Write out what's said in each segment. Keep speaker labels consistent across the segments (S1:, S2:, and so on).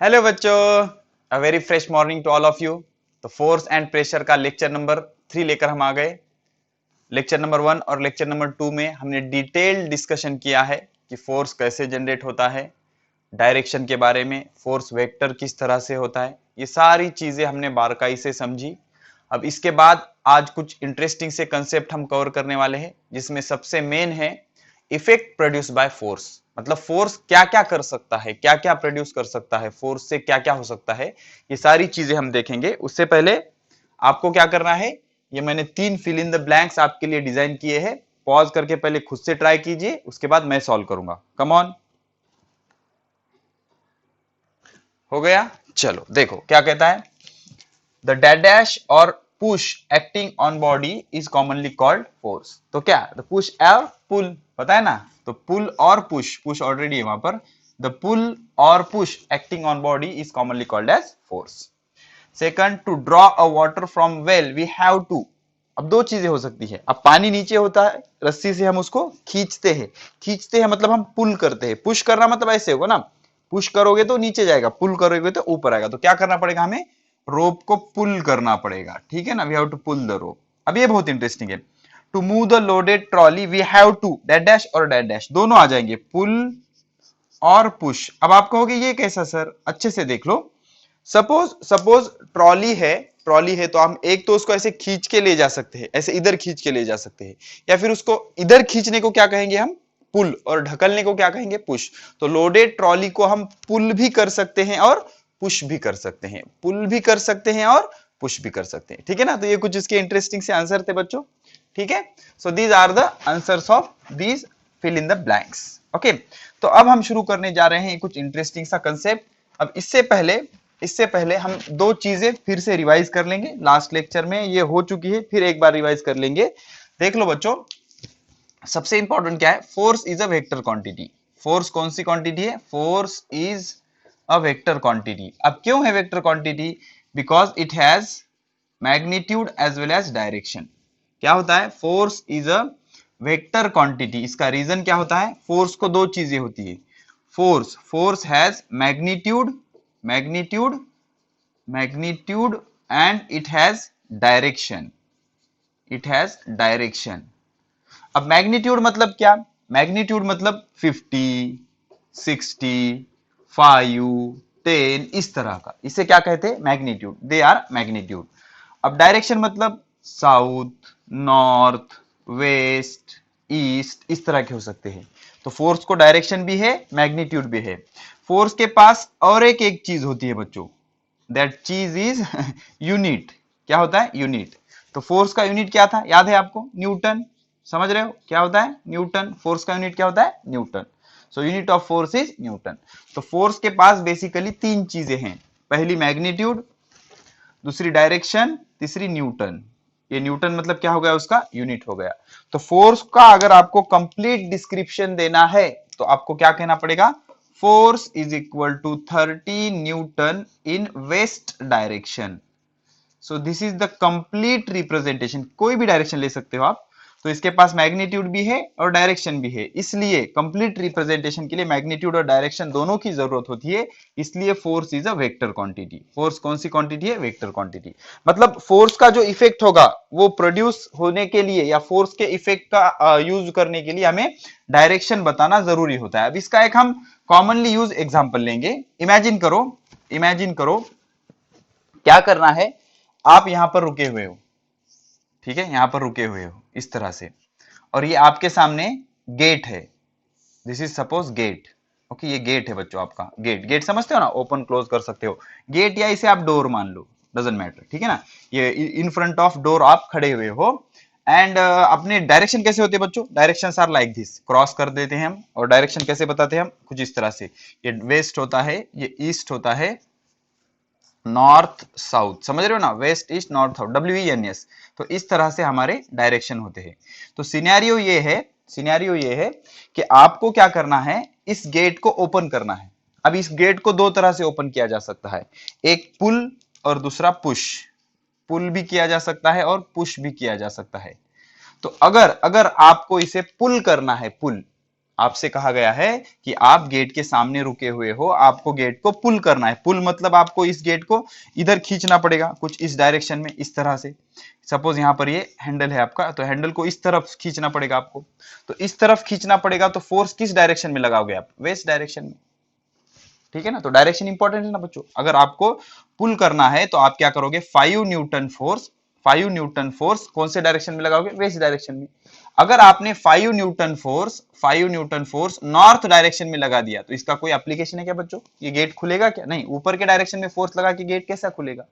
S1: Hello बच्चों, a very fresh morning to all of you. तो force and pressure का lecture number 3 लेकर हम आ गए। लेक्चर नंबर 1 और लेक्चर नंबर 2 में हमने डिटेल डिस्कशन किया है कि फोर्स कैसे जनरेट होता है, डायरेक्शन के बारे में, फोर्स वेक्टर किस तरह से होता है, ये सारी चीजें हमने बारकाई से समझी। अब इसके बाद आज कुछ इंटरेस्टिंग से कंसेप्ट हम कवर करने वाले हैं, जिसमें सबसे मेन है इफेक्ट प्रोड्यूस बाय फोर्स। मतलब फोर्स क्या क्या कर सकता है, क्या क्या प्रोड्यूस कर सकता है, फोर्स से क्या क्या हो सकता है, ये सारी चीजें हम देखेंगे। उससे पहले आपको क्या करना है, ये मैंने 3 फिल इन द ब्लैंक्स आपके लिए डिजाइन किए हैं। पॉज करके पहले खुद से ट्राई कीजिए, उसके बाद मैं सॉल्व करूंगा। कम ऑन, हो गया? चलो देखो क्या कहता है। द डैश और push acting on body is commonly called force. तो क्या, द पुश और पुल, पता है ना? तो पुल और पुश, पुश ऑलरेडी है वहां पर। द पुल और push acting on body is commonly called as force. Second, to draw a water from well we have to. अब दो चीजें हो सकती है। अब पानी नीचे होता है, रस्सी से हम उसको खींचते हैं। खींचते हैं मतलब हम पुल करते हैं। पुश करना मतलब ऐसे होगा ना, पुश करोगे तो नीचे जाएगा, पुल करोगे तो ऊपर आएगा। तो क्या करना पड़ेगा हमें, रोप को पुल करना पड़ेगा। ठीक है ना, we have to pull the rope. अब ये बहुत इंटरेस्टिंग है। To move the loaded trolley we have to dash dash और डैश डैश, दोनों आ जाएंगे, पुल और पुश। अब आप कहोगे ये कैसा सर, अच्छे से देख लो। सपोज सपोज ट्रॉली है, ट्रॉली है तो हम एक तो उसको ऐसे खींच के ले जा सकते हैं, ऐसे इधर खींच के ले जा सकते हैं, या फिर उसको इधर खींचने को क्या कहेंगे हम, पुल, और ढकलने को क्या कहेंगे, पुश। तो लोडेड ट्रॉली को हम पुल भी कर सकते हैं और पुश भी कर सकते हैं, पुल भी कर सकते हैं और पुश भी कर सकते हैं। ठीक है ना? तो ये कुछ इसके इंटरेस्टिंग से आंसर थे बच्चों। ठीक है, so these are the answers of these fill in the blanks. Okay, तो अब हम शुरू करने जा रहे हैं कुछ इंटरेस्टिंग सा कंसेप्ट। अब इससे पहले हम दो चीजें फिर से रिवाइज कर लेंगे। लास्ट लेक्चर में ये हो चुकी है, फिर एक बार रिवाइज कर लेंगे। देख लो बच्चों, सबसे इंपॉर्टेंट क्या है, force is a vector quantity. Force कौन सी क्वांटिटी है, force is a vector quantity. अब क्यों है vector quantity, because it has magnitude as well as direction. क्या होता है, force is a vector quantity. इसका रीजन क्या होता है, फोर्स को दो चीजें होती है। Force has magnitude, magnitude magnitude and it has direction, it has direction. अब मैग्नीट्यूड मतलब क्या, मैग्नीट्यूड मतलब 50, 60, 5, 10, इस तरह का, इसे क्या कहते हैं, मैग्नीट्यूड, दे आर मैग्नीट्यूड। अब डायरेक्शन मतलब साउथ, नॉर्थ, वेस्ट, ईस्ट, इस तरह के हो सकते हैं। तो फोर्स को डायरेक्शन भी है, मैग्नीट्यूड भी है। फोर्स के पास और एक चीज होती है बच्चों, दैट चीज इज यूनिट। क्या होता है, यूनिट। तो फोर्स का यूनिट क्या था, याद है आपको, न्यूटन। समझ रहे हो क्या होता है, न्यूटन। फोर्स का यूनिट क्या होता है, Newton. So unit of force is Newton. तो फोर्स के पास बेसिकली तीन चीजें हैं, पहली मैग्नीट्यूड, दूसरी डायरेक्शन, तीसरी न्यूटन। ये न्यूटन मतलब क्या हो गया, उसका यूनिट हो गया। तो फोर्स का अगर आपको कंप्लीट डिस्क्रिप्शन देना है तो आपको क्या कहना पड़ेगा, force is equal to 30 newton in west direction. So this is the complete representation. कोई भी डायरेक्शन ले सकते हो आप। तो इसके पास मैग्नीट्यूड भी है और डायरेक्शन भी है, इसलिए कंप्लीट रिप्रेजेंटेशन के लिए मैग्नीट्यूड और डायरेक्शन दोनों की जरूरत होती है। इसलिए force is a vector quantity. Force कौन सी क्वांटिटी है, वेक्टर क्वांटिटी। मतलब फोर्स का जो इफेक्ट होगा वो प्रोड्यूस होने के लिए या फोर्स के इफेक्ट का यूज करने के लिए हमें डायरेक्शन बताना जरूरी होता है। अब इसका एक हम कॉमनली यूज एग्जाम्पल लेंगे। इमेजिन करो, इमेजिन करो क्या करना है, आप यहां पर रुके हुए हो, ठीक है, यहां पर रुके हुए हो इस तरह से, और ये आपके सामने गेट है। This is suppose gate. Okay, ये गेट है बच्चों आपका, गेट। गेट समझते हो ना, ओपन क्लोज कर सकते हो गेट, या इसे आप डोर मान लो, डजेंट मैटर। ठीक है ना, ये इन फ्रंट ऑफ डोर आप खड़े हुए हो। एंड अपने डायरेक्शन कैसे होते हैं बच्चों, direction are like this, cross कर देते हैं हम। और डायरेक्शन कैसे बताते हैं हम, कुछ इस तरह से, ये वेस्ट होता है, ये ईस्ट होता है, नॉर्थ साउथ, समझ रहे हो ना, west east north south, WENS। तो इस तरह से हमारे डायरेक्शन होते हैं। तो सिनेरियो ये है, सिनेरियो ये है कि आपको क्या करना है, इस गेट को ओपन करना है। अब इस गेट को दो तरह से ओपन किया जा सकता है, एक पुल और दूसरा पुश। पुल भी किया जा सकता है और पुश भी किया जा सकता है। तो अगर अगर आपको इसे पुल करना है, पुल, आपसे कहा गया है कि आप गेट के सामने रुके हुए हो, आपको गेट को पुल करना है। पुल मतलब आपको इस गेट को इधर खींचना पड़ेगा, कुछ इस डायरेक्शन में, इस तरह से। सपोज यहाँ पर ये हैंडल है आपका, तो हैंडल को इस तरफ खींचना पड़ेगा आपको। तो इस तरफ खींचना पड़ेगा, तो फोर्स किस डायरेक्शन में लगाओगे आप? वेस्ट डायरेक्शन में। ठीक है ना, तो डायरेक्शन इंपॉर्टेंट है ना बच्चों। अगर आपको पुल करना है तो आप क्या करोगे? 5 न्यूटन फोर्स कौन से डायरेक्शन में लगाओगे? वेस्ट डायरेक्शन में। अगर आपने 5 न्यूटन फोर्स नॉर्थ डायरेक्शन में लगा दिया तो इसका कोई एप्लीकेशन है क्या बच्चों? ये गेट खुलेगा क्या? नहीं। ऊपर के डायरेक्शन में फोर्स लगा के गेट कैसा खुलेगा?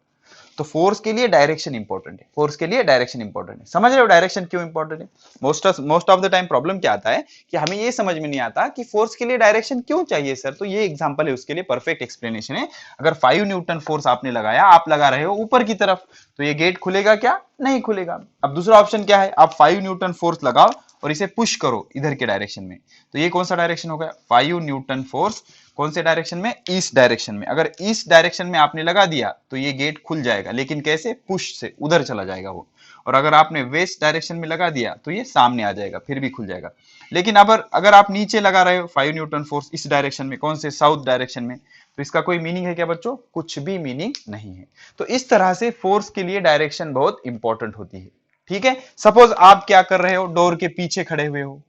S1: तो फोर्स के लिए डायरेक्शन इंपॉर्टेंट है, फोर्स के लिए डायरेक्शन इंपॉर्टेंट है। समझ रहे हो डायरेक्शन क्यों इंपॉर्टेंट है? Most of the time problem क्या आता है कि हमें ये समझ में नहीं आता कि फोर्स के लिए डायरेक्शन क्यों चाहिए सर। तो ये एग्जांपल है उसके लिए, परफेक्ट एक्सप्लेनेशन है। अगर 5 न्यूटन फोर्स आपने लगाया, आप लगा रहे हो ऊपर की तरफ, तो ये गेट खुलेगा क्या? नहीं खुलेगा। अब दूसरा ऑप्शन क्या है? आप 5 न्यूटन फोर्स लगाओ और इसे पुश करो इधर के डायरेक्शन में, तो ये कौन सा डायरेक्शन हो गया? 5 न्यूटन फोर्स कौन से डायरेक्शन में? ईस्ट डायरेक्शन में। अगर ईस्ट डायरेक्शन में आपने लगा दिया तो ये गेट खुल जाएगा, लेकिन कैसे? पुश से, उधर चला जाएगा वो। और अगर आपने वेस्ट डायरेक्शन में लगा दिया तो ये सामने आ जाएगा, फिर भी खुल जाएगा। लेकिन अगर आप नीचे लगा रहे हो 5 न्यूटन फोर्स इस डायरेक्शन में, कौन से? साउथ डायरेक्शन में, तो इसका कोई मीनिंग है क्या बच्चों? कुछ भी मीनिंग नहीं है। तो इस तरह से फोर्स के लिए डायरेक्शन बहुत इंपॉर्टेंट होती है। ठीक है, सपोज आप क्या कर रहे हो? डोर के पीछे खड़े हुए हो,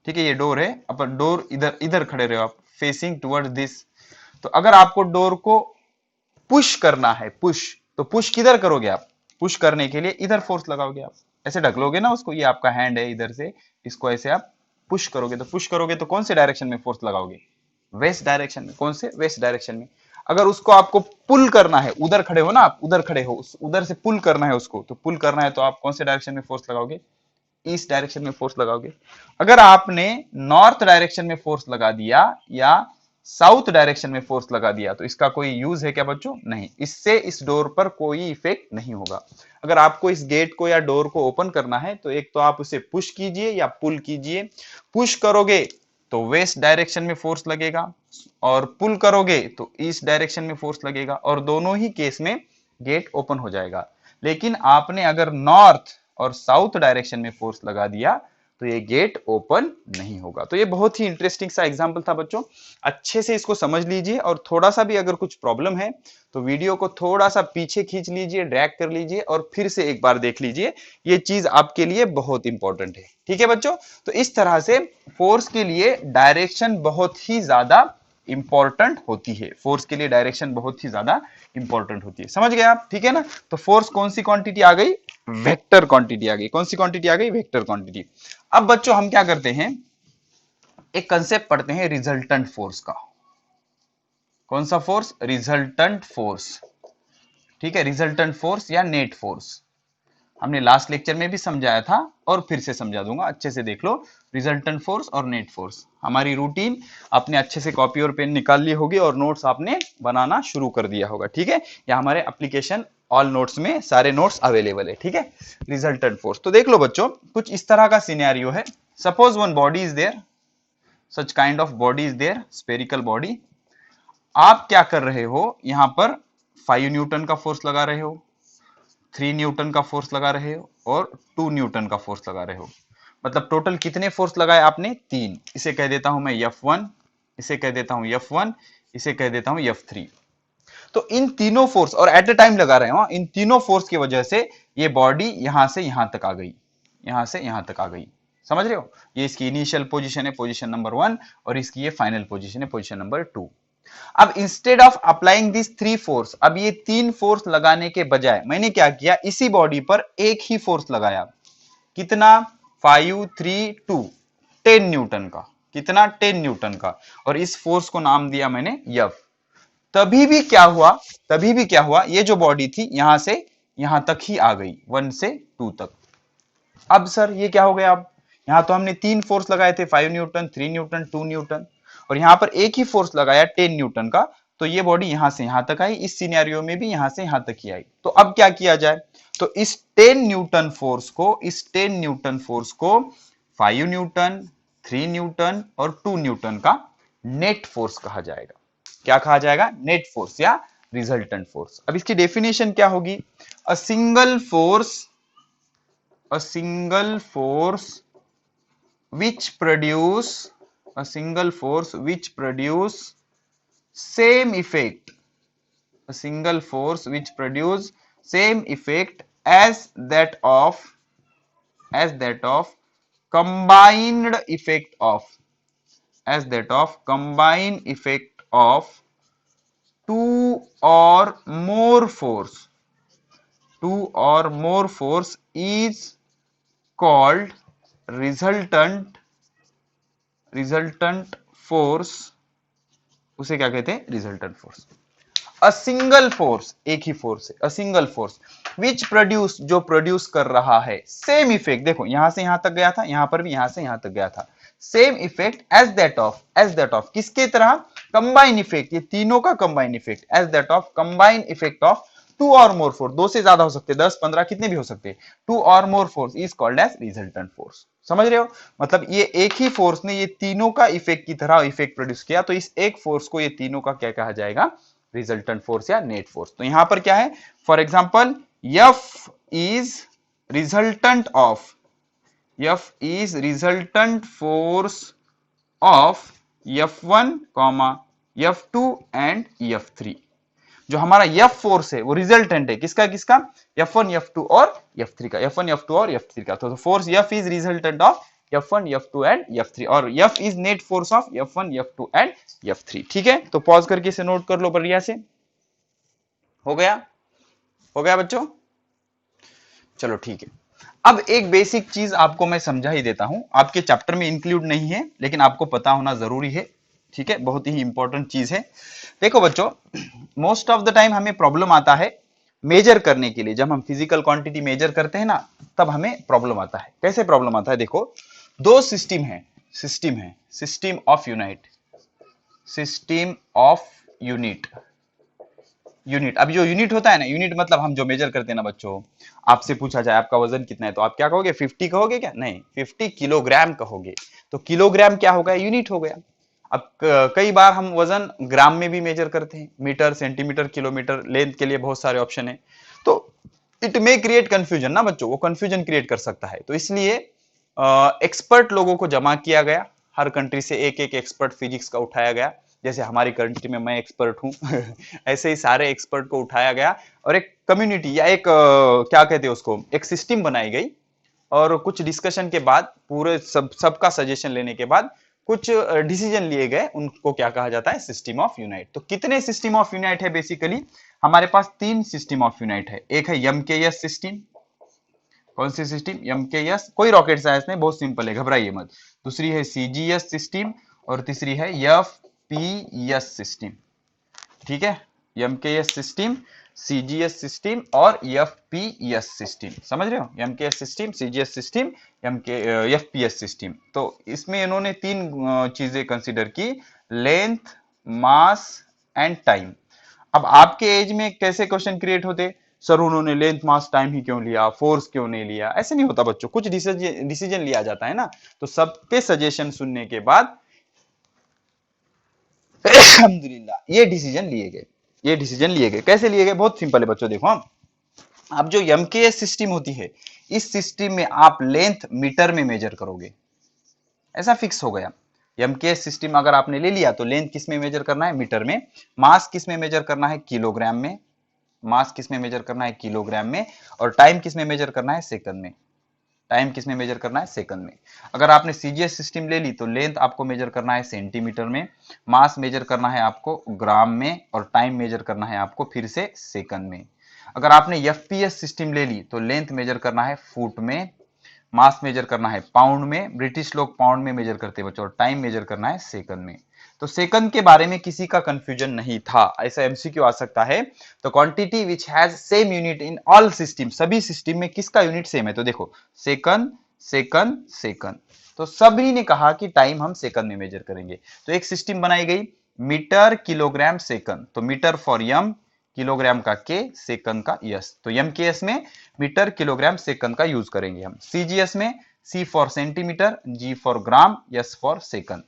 S1: ठीक है, ये डोर है, अपन डोर इधर इधर खड़े रहे हो आप, फेसिंग टुवर्ड दिस। तो अगर आपको डोर को पुश करना है, पुश, तो पुश किधर करोगे आप? पुश करने के लिए इधर फोर्स लगाओगे आप, ऐसे ढकलोगे ना उसको, ये आपका हैंड है इधर से, इसको ऐसे आप पुश करोगे। तो पुश करोगे तो कौन से डायरेक्शन में फोर्स लगाओगे? वेस्ट डायरेक्शन में। कौन से? वेस्ट डायरेक्शन में। अगर उसको आपको पुल करना है, उधर खड़े हो ना आप, उधर खड़े हो, उधर से पुल करना है उसको, तो पुल करना है तो आप कौन से डायरेक्शन में फोर्स लगाओगे? ईस्ट डायरेक्शन में फोर्स लगाओगे। अगर आपने नॉर्थ डायरेक्शन में फोर्स लगा दिया या साउथ डायरेक्शन में फोर्स लगा दिया तो इसका कोई यूज है क्या बच्चों? नहीं। इससे इस डोर पर कोई इफेक्ट नहीं होगा। अगर आपको इस गेट को या डोर को ओपन करना है तो एक तो आप उसे पुश कीजिए या पुल कीजिए। पुश करोगे तो वेस्ट डायरेक्शन में फोर्स लगेगा, और पुल करोगे तो ईस्ट डायरेक्शन में फोर्स लगेगा, और दोनों ही केस में गेट ओपन हो जाएगा। लेकिन आपने अगर नॉर्थ और साउथ डायरेक्शन में फोर्स लगा दिया तो ये गेट ओपन नहीं होगा। तो ये बहुत ही इंटरेस्टिंग सा एग्जांपल था बच्चों, अच्छे से इसको समझ लीजिए। और थोड़ा सा भी अगर कुछ प्रॉब्लम है तो वीडियो को थोड़ा सा पीछे खींच लीजिए, ड्रैग कर लीजिए और फिर से एक बार देख लीजिए। ये चीज आपके लिए बहुत इंपॉर्टेंट है। ठीक है बच्चों, तो इस तरह से फोर्स के लिए डायरेक्शन बहुत ही ज्यादा इंपॉर्टेंट होती है। फोर्स के लिए डायरेक्शन बहुत ही ज्यादा इंपॉर्टेंट होती है। समझ गए आप? ठीक है ना। तो फोर्स कौन सी क्वांटिटी आ गई? वेक्टर क्वांटिटी आ गई। कौन सी क्वांटिटी आ गई? Vector quantity. अब बच्चों हम क्या करते हैं, एक कंसेप्ट पढ़ते हैं रिजल्टेंट फोर्स का। कौन सा फोर्स? Resultant force. ठीक है, रिजल्टेंट फोर्स या नेट फोर्स हमने लास्ट लेक्चर में भी समझाया था और फिर से समझा दूंगा, अच्छे से देख लो। रिजल्टेंट फोर्स और नेट फोर्स, हमारी रूटीन आपने अच्छे से कॉपी और पेन निकाल ली होगी और नोट्स आपने बनाना शुरू कर दिया होगा। ठीक है, या हमारे एप्लीकेशन ऑल नोट्स में सारे नोट्स अवेलेबल है। ठीक है, रिजल्टेंट फोर्स। तो देख लो बच्चों, कुछ इस तरह का सिनेरियो है। Suppose one body is there, such kind of body is there, spherical body. आप क्या कर रहे हो? यहां पर 5 न्यूटन का फोर्स लगा रहे हो, 3 न्यूटन का फोर्स लगा रहे हो और 2 न्यूटन का फोर्स लगा रहे हो। मतलब टोटल कितने फोर्स लगाए आपने? 3। इसे कह देता हूं मैं F1, इसे कह देता हूं F1, इसे कह देता हूं F3। तो इन तीनों फोर्स, और एट ए टाइम लगा रहे हो, इन तीनों फोर्स की वजह से ये बॉडी यहां से यहां तक आ गई, यहां से यहां तक आ गई। समझ रहे हो? ये इसकी इनिशियल पोजीशन है, पोजीशन नंबर 1, और इसकी ये फाइनल पोजीशन है, पोजीशन नंबर 2। अब instead of applying this 3 force, अब ये 3 फोर्स लगाने के बजाय मैंने क्या किया, इसी बॉडी पर एक ही फोर्स लगाया। कितना? 5 3 2, 10 न्यूटन का। कितना? 10 न्यूटन का। और इस फोर्स को नाम दिया मैंने F। तभी भी क्या हुआ, तभी भी क्या हुआ, ये जो बॉडी थी यहां से यहां तक ही आ गई, 1 से 2 तक। अब सर ये क्या हो गया? अब यहां तो हमने 3 फोर्स लगाए थे, 5 न्यूटन, 3 न्यूटन, 2 न्यूटन, और यहां पर एक ही फोर्स लगाया 10 न्यूटन का। तो ये बॉडी यहां से यहां तक आई, इस सिनेरियो में भी यहां से यहां तक ही आई। तो अब क्या किया जाए? तो इस 10 न्यूटन फोर्स को, इस 10 न्यूटन फोर्स को 5 न्यूटन, 3 न्यूटन और 2 न्यूटन का नेट फोर्स कहा जाएगा। क्या कहा जाएगा? नेट फोर्स या रिजल्टेंट फोर्स। अब इसकी डेफिनेशन क्या होगी? A single force, a single force which produce a single force which produce same effect, a single force which produce same effect as that of combined effect of combined effect of two or more force is called resultant force. उसे क्या कहते हैं? Resultant force. A single force, एक ही force है, a single force which produce, जो produce कर रहा है सेम इफेक्ट. देखो यहां से यहां तक गया था, यहां पर भी यहां से यहां तक गया था. Same effect as that of किसके तरह? कंबाइन इफेक्ट, ये तीनों का combine effect, as that of combine effect of two और मोर फोर्स. दो से ज्यादा हो सकते, 10 15 कितने भी हो सकते. टू और more force is called as resultant force. समझ रहे हो? मतलब ये एक ही फोर्स ने ये तीनों का इफेक्ट की तरह इफेक्ट प्रोड्यूस किया, तो इस एक फोर्स को ये तीनों का क्या कहा जाएगा? रिजल्टेंट फोर्स या नेट फोर्स. तो यहां पर क्या है? For example F is resultant of force of F1, F2 and F3. जो हमारा F फोर्स है वो रिजल्टेंट है किसका किसका? F1, F2 और F3 का. F1, F2 और F3 का. तो force F is resultant of F1, F2 and F3 और F is net force of F1, F2 and F3. ठीक है, तो पॉज करके इसे नोट कर लो बढ़िया से. हो गया बच्चों? चलो ठीक है. अब एक बेसिक चीज आपको मैं समझा ही देता हूं, आपके चैप्टर में इंक्लूड नहीं है लेकिन आपको पता होना जरूरी है. ठीक है, बहुत ही इंपॉर्टेंट चीज है. देखो बच्चों, मोस्ट ऑफ द टाइम हमें प्रॉब्लम आता है मेजर करने के लिए. जब हम फिजिकल क्वांटिटी मेजर करते हैं ना, तब हमें प्रॉब्लम आता है. कैसे प्रॉब्लम आता है? देखो, दो सिस्टम ऑफ यूनिट. अब जो यूनिट होता है ना, यूनिट मतलब हम जो मेजर करते हैं ना बच्चों, आपसे पूछा जाए आपका वजन कितना है, तो आप क्या कहोगे? 50 कहोगे क्या? नहीं, 50 किलोग्राम कहोगे. तो किलोग्राम क्या हो गया? यूनिट हो गया. अब कई बार हम वजन ग्राम में भी मेजर करते हैं, मीटर, सेंटीमीटर, किलोमीटर. लेंथ के लिए बहुत सारे ऑप्शन है, तो इट मे क्रिएट कंफ्यूजन ना बच्चों, वो कंफ्यूजन क्रिएट कर सकता है. तो इसलिए एक्सपर्ट लोगों को जमा किया गया, हर कंट्री से एक एक एक्सपर्ट फिजिक्स का उठाया गया. जैसे हमारी कंट्री में मैं एक्सपर्ट हूं ऐसे ही सारे एक्सपर्ट को उठाया गया और एक कम्युनिटी या एक क्या कहते हैं उसको, एक सिस्टम बनाई गई. और कुछ डिस्कशन के बाद, पूरे सबका सजेशन लेने के बाद कुछ डिसीजन लिए गए, उनको क्या कहा जाता है? System of unite. तो कितने सिस्टम ऑफ यूनाइट है? बेसिकली हमारे पास 3 सिस्टम ऑफ यूनाइट है. एक है एमकेएस सिस्टम. कौन सी सिस्टम? एमकेएस. कोई रॉकेट साइंस नहीं, बहुत सिंपल है, घबराइए मत. दूसरी है सीजीएस सिस्टम और तीसरी है एफपीएस सिस्टम. ठीक है, एमकेएस सिस्टम, सीजीएस सिस्टम और एफपीएस सिस्टम. समझ रहे हो? MKS system, CGS system, FPS system. तो इसमें इन्होंने 3 चीजें कंसीडर की: लेंथ, मास एंड टाइम. अब आपके एज में कैसे क्वेश्चन क्रिएट होते? सर उन्होंने लेंथ, मास, टाइम ही क्यों लिया, फोर्स क्यों नहीं लिया? ऐसे नहीं होता बच्चों, कुछ डिसीजन लिया जाता है ना. तो सबके सजेशन सुनने के बाद अल्हम्दुलिल्लाह ये डिसीजन लिए गए. कैसे लिए गए? बहुत सिंपल है बच्चों. देखो, अब जो एमकेएस सिस्टम होती है, इस सिस्टम में आप लेंथ मीटर में मेजर करोगे, ऐसा फिक्स हो गया. एमकेएस सिस्टम अगर आपने ले लिया तो लेंथ किस में मेजर करना है? मीटर में. मास किस में मेजर करना है? किलोग्राम में. और टाइम किस में मेजर करना है? सेकंड में. सेकंड में. अगर आपने सीजीएस सिस्टम ले ली तो लेंथ आपको मेजर करना है सेंटीमीटर में, मास मेजर करना है आपको ग्राम में, और टाइम मेजर करना है आपको फिर से सेकंड में. अगर आपने एफपीएस सिस्टम ले ली तो लेंथ मेजर करना है फुट में, मास मेजर करना है पाउंड में, ब्रिटिश लोग पाउंड में मेजर करते हैं बच्चों, और टाइम मेजर करना है सेकंड में. तो सेकंड के बारे में किसी का कंफ्यूजन नहीं था. ऐसा एमसीक्यू आ सकता है. तो quantity which has same unit in all system, सभी सिस्टम में किसका यूनिट सेम है? तो देखो, सेकंड, सेकंड, सेकंड. तो सभी ने कहा कि टाइम हम सेकंड में मेजर करेंगे. तो एक सिस्टम बनाई गई, मीटर, किलोग्राम, सेकंड. तो मीटर फॉर एम, किलोग्राम का के, सेकंड का एस. तो एम के एस में मीटर, किलोग्राम, सेकंड का यूज करेंगे हम. सीजीएस में C for centimetre, G for gram, S for second.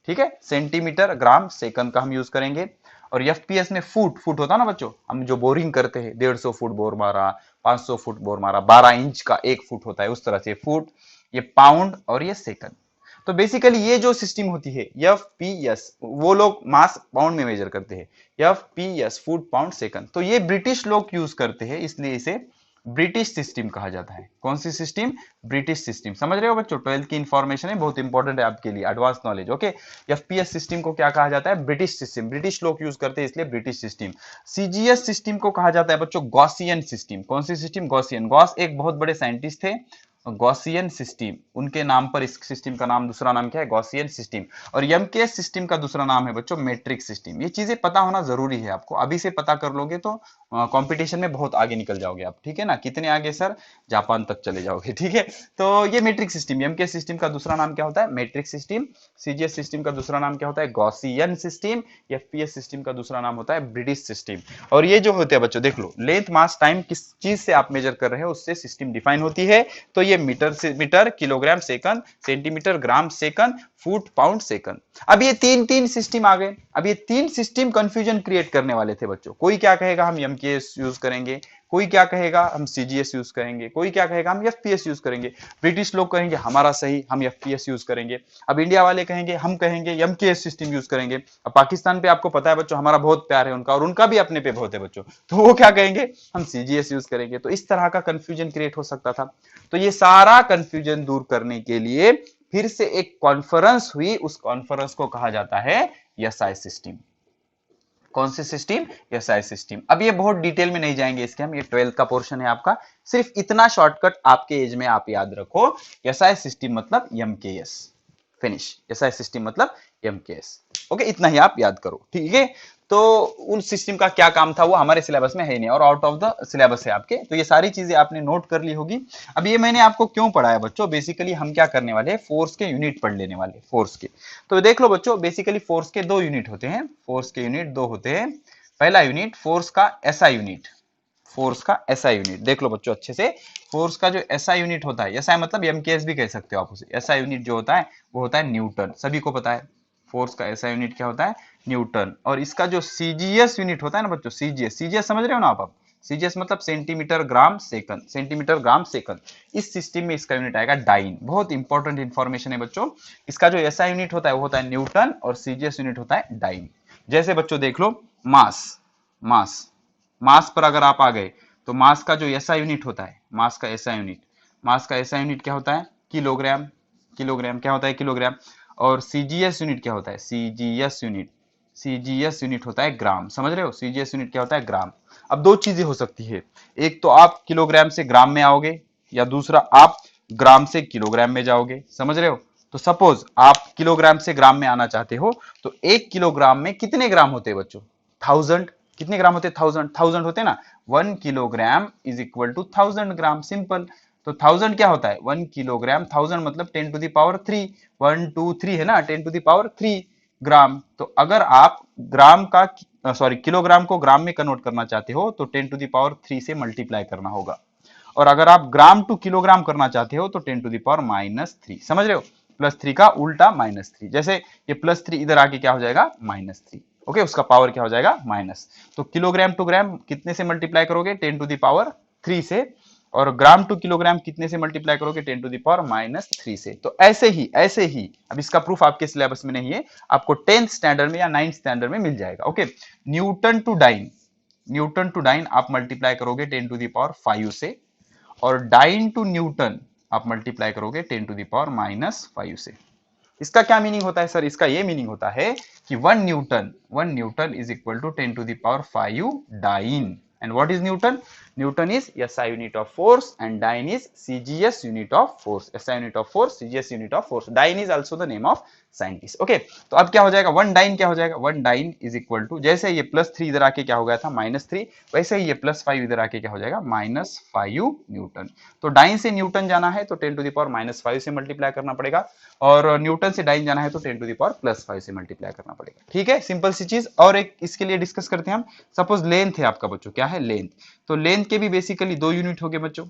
S1: ठीक है, सेंटीमीटर, ग्राम, सेकंड का हम यूज करेंगे. और एफपीएस में फुट होता ना बच्चों, हम जो बोरिंग करते हैं, 150 फुट बोर मारा, 500 फुट बोर मारा, 12 इंच का 1 फुट होता है, उस तरह से फुट. ये पाउंड और ये सेकंड. तो बेसिकली ये जो सिस्टम होती है FPS, वो लोग मास पाउंड में मेजर करते हैं, FPS फूड पाउंड सेकंड, तो ये ब्रिटिश लोग यूज करते हैं, इसलिए इसे ब्रिटिश सिस्टम कहा जाता है। कौन सी सिस्टम? British system. समझ रहे हो बच्चों, 12th की इंफॉर्मेशन है, बहुत इंपॉर्टेंट है आपके लिए, advance knowledge. Okay, FPS system को क्या कहा जाता है? ब्रिटिश सिस्टम, ब्रिटिश लोग यूज करते हैं इसलिए ब्रिटिश सिस्टम। CGS सिस्टम को कहा जाता है बच्चों गॉसियन सिस्टम। कौन सी सिस्टम? गॉसियन। गॉस एक बहुत बड़े साइंटिस्ट थे, गॉसियन सिस्टम, उनके नाम पर इस सिस्टम का नाम, दूसरा नाम क्या है? Gaussian system. और MKS सिस्टम का दूसरा नाम है बच्चों मैट्रिक सिस्टम। ये चीजें पता होना जरूरी है आपको, अभी से पता कर लोगे तो कंपटीशन में बहुत आगे निकल जाओगे आप, ठीक है ना? कितने आगे सर? जापान तक चले जाओगे, ठीक है? तो ये मैट्रिक सिस्टम, MKS सिस्टम का दूसरा नाम क्या होता है? Matric system. CGS सिस्टम का दूसरा नाम क्या होता है? Gaussian system. FPS सिस्टम का दूसरा नाम होता है ब्रिटिश सिस्टम। और ये जो होते हैं बच्चों, देख लो, लेंथ मास टाइम किस चीज से आप मेजर कर रहे हो उससे सिस्टम डिफाइन होती है। तो ये मीटर से metre, kilogram second, centimetre, gram second, foot pound second. अब ये तीन सिस्टम आ गए। अब ये तीन सिस्टम कंफ्यूजन क्रिएट करने वाले थे बच्चों। कोई क्या कहेगा हम MKS यूज करेंगे, कोई क्या कहेगा हम CGS यूज करेंगे, कोई क्या कहेगा हम FPS यूज करेंगे। ब्रिटिश लोग कहेंगे हमारा सही, हम FPS यूज करेंगे। अब इंडिया वाले कहेंगे, हम कहेंगे MKS सिस्टम यूज करेंगे। अब पाकिस्तान पे आपको पता है बच्चों, हमारा बहुत प्यार है उनका, और उनका भी अपने पे बहुत है बच्चों, तो वो क्या कहेंगे? हम CGS यूज करेंगे। तो इस तरह का कंफ्यूजन क्रिएट हो सकता था। तो ये सारा कंफ्यूजन दूर करने के लिए फिर से एक कॉन्फ्रेंस हुई, उस कॉन्फ्रेंस को कहा जाता है SI सिस्टम। कौन सी सिस्टम? SI system. अब ये बहुत डिटेल में नहीं जाएंगे इसके हम, ये 12th का पोर्शन है आपका, सिर्फ इतना शॉर्टकट आपके एज में आप याद रखो, SI सिस्टम मतलब MKS, फिनिश। SI सिस्टम मतलब MKS। ओके, इतना ही आप याद करो, ठीक है? तो उन सिस्टम का क्या काम था वो हमारे सिलेबस में है नहीं, और आउट ऑफ द सिलेबस है आपके, तो ये सारी चीजें आपने नोट कर ली होगी। अब ये मैंने आपको क्यों पढ़ाया बच्चों? बेसिकली हम क्या करने वाले हैं, फोर्स के यूनिट पढ़ लेने वाले, फोर्स के। तो देख लो बच्चों, बेसिकली फोर्स के दो यूनिट होते हैं, फोर्स के यूनिट दो होते हैं। पहला यूनिट फोर्स का SI यूनिट, फोर्स का SI यूनिट देख लो बच्चों अच्छे से। फोर्स का जो SI यूनिट होता है, SI मतलब MKS भी कह सकते हो आप उसे, SI यूनिट जो होता है वो होता है न्यूटन, सभी को पता है। फोर्स का SI यूनिट क्या होता है? न्यूटन। और इसका जो CGS यूनिट होता है ना बच्चों, CGS समझ रहे हो ना आप? CGS मतलब centimetre gram second, centimetre gram second. इस सिस्टम में इसका यूनिट आएगा डाइन। बहुत इंपॉर्टेंट इंफॉर्मेशन है बच्चों। इसका जो SI यूनिट होता है वो होता है न्यूटन, और CGS यूनिट होता है डाइन। जैसे बच्चों देख लो, मास, मास, मास पर अगर आप आ गए तो मास का जो SI यूनिट होता है, मास का SI यूनिट, मास का SI यूनिट क्या होता है? किलोग्राम। किलोग्राम क्या होता है? किलोग्राम। और CGS यूनिट क्या होता है? CGS यूनिट, CGS यूनिट होता है ग्राम। समझ रहे हो? CGS यूनिट क्या होता है? ग्राम। अब दो चीजें हो सकती है, एक तो आप किलोग्राम से ग्राम में आओगे, या दूसरा आप ग्राम से किलोग्राम में जाओगे। समझ रहे हो? तो सपोज आप किलोग्राम से ग्राम में आना चाहते हो, तो एक किलोग्राम में कितने ग्राम होते हैं बच्चों? 1000। कितने ग्राम होते? 1000, 1000 होते ना। 1 kilogram is equal to 1000 gram, simple. तो 1000 क्या होता है? 1 किलोग्राम, 1000 मतलब 10 टू द पावर 3, 1 2 3 है ना, 10 टू द पावर 3 ग्राम। तो अगर आप ग्राम का सॉरी किलोग्राम को ग्राम में कन्वर्ट करना चाहते हो तो 10 टू द पावर 3 से मल्टीप्लाई करना होगा। और अगर आप ग्राम टू किलोग्राम करना चाहते हो तो 10 टू द पावर -3। समझ रहे हो? +3 का उल्टा -3। जैसे ये +3 इधर आके क्या हो जाएगा? -3। ओके, उसका पावर क्या हो जाएगा? माइनस। तो किलोग्राम टू ग्राम कितने से मल्टीप्लाई करोगे? 10 टू द पावर 3 से। और ग्राम टू किलोग्राम कितने से मल्टीप्लाई करोगे? 10 टू द पावर -3 से। तो ऐसे ही अब इसका प्रूफ आपके सिलेबस में नहीं है, आपको 10th स्टैंडर्ड में या 9th स्टैंडर्ड में मिल जाएगा। Okay, newton to dyne, newton to dyne आप मल्टीप्लाई करोगे 10 टू द पावर 5 से, और डाइन टू न्यूटन आप मल्टीप्लाई करोगे 10 टू द पावर -5 से। इसका क्या मीनिंग होता है सर? इसका ये मीनिंग होता है कि 1 newton is equal to 10 to the power 5 dyne. And what is Newton? Newton is SI unit of force and dyne is CGS unit of force. SI unit of force, CGS unit of force. Dyne is also the name of scientist. Okay, तो अब क्या हो जाएगा? 1 dine क्या हो जाएगा? 1 dine is equal to, जैसे ये +3 इधर आके क्या हो गया था? -3, वैसे ही ये +5 इधर आके क्या हो जाएगा? -5 न्यूटन। तो डाइन से न्यूटन जाना है तो 10 टू द पावर -5 से मल्टीप्लाई करना पड़ेगा, और न्यूटन से डाइन जाना है तो 10 टू द पावर +5 से मल्टीप्लाई करना पड़ेगा। ठीक है, सिंपल सी चीज। और एक इसके लिए डिस्कस करते हैं हम। सपोज लेंथ है आपका बच्चों, क्या है? लेंथ। तो लेंथ के भी बेसिकली दो यूनिट हो गए बच्चों।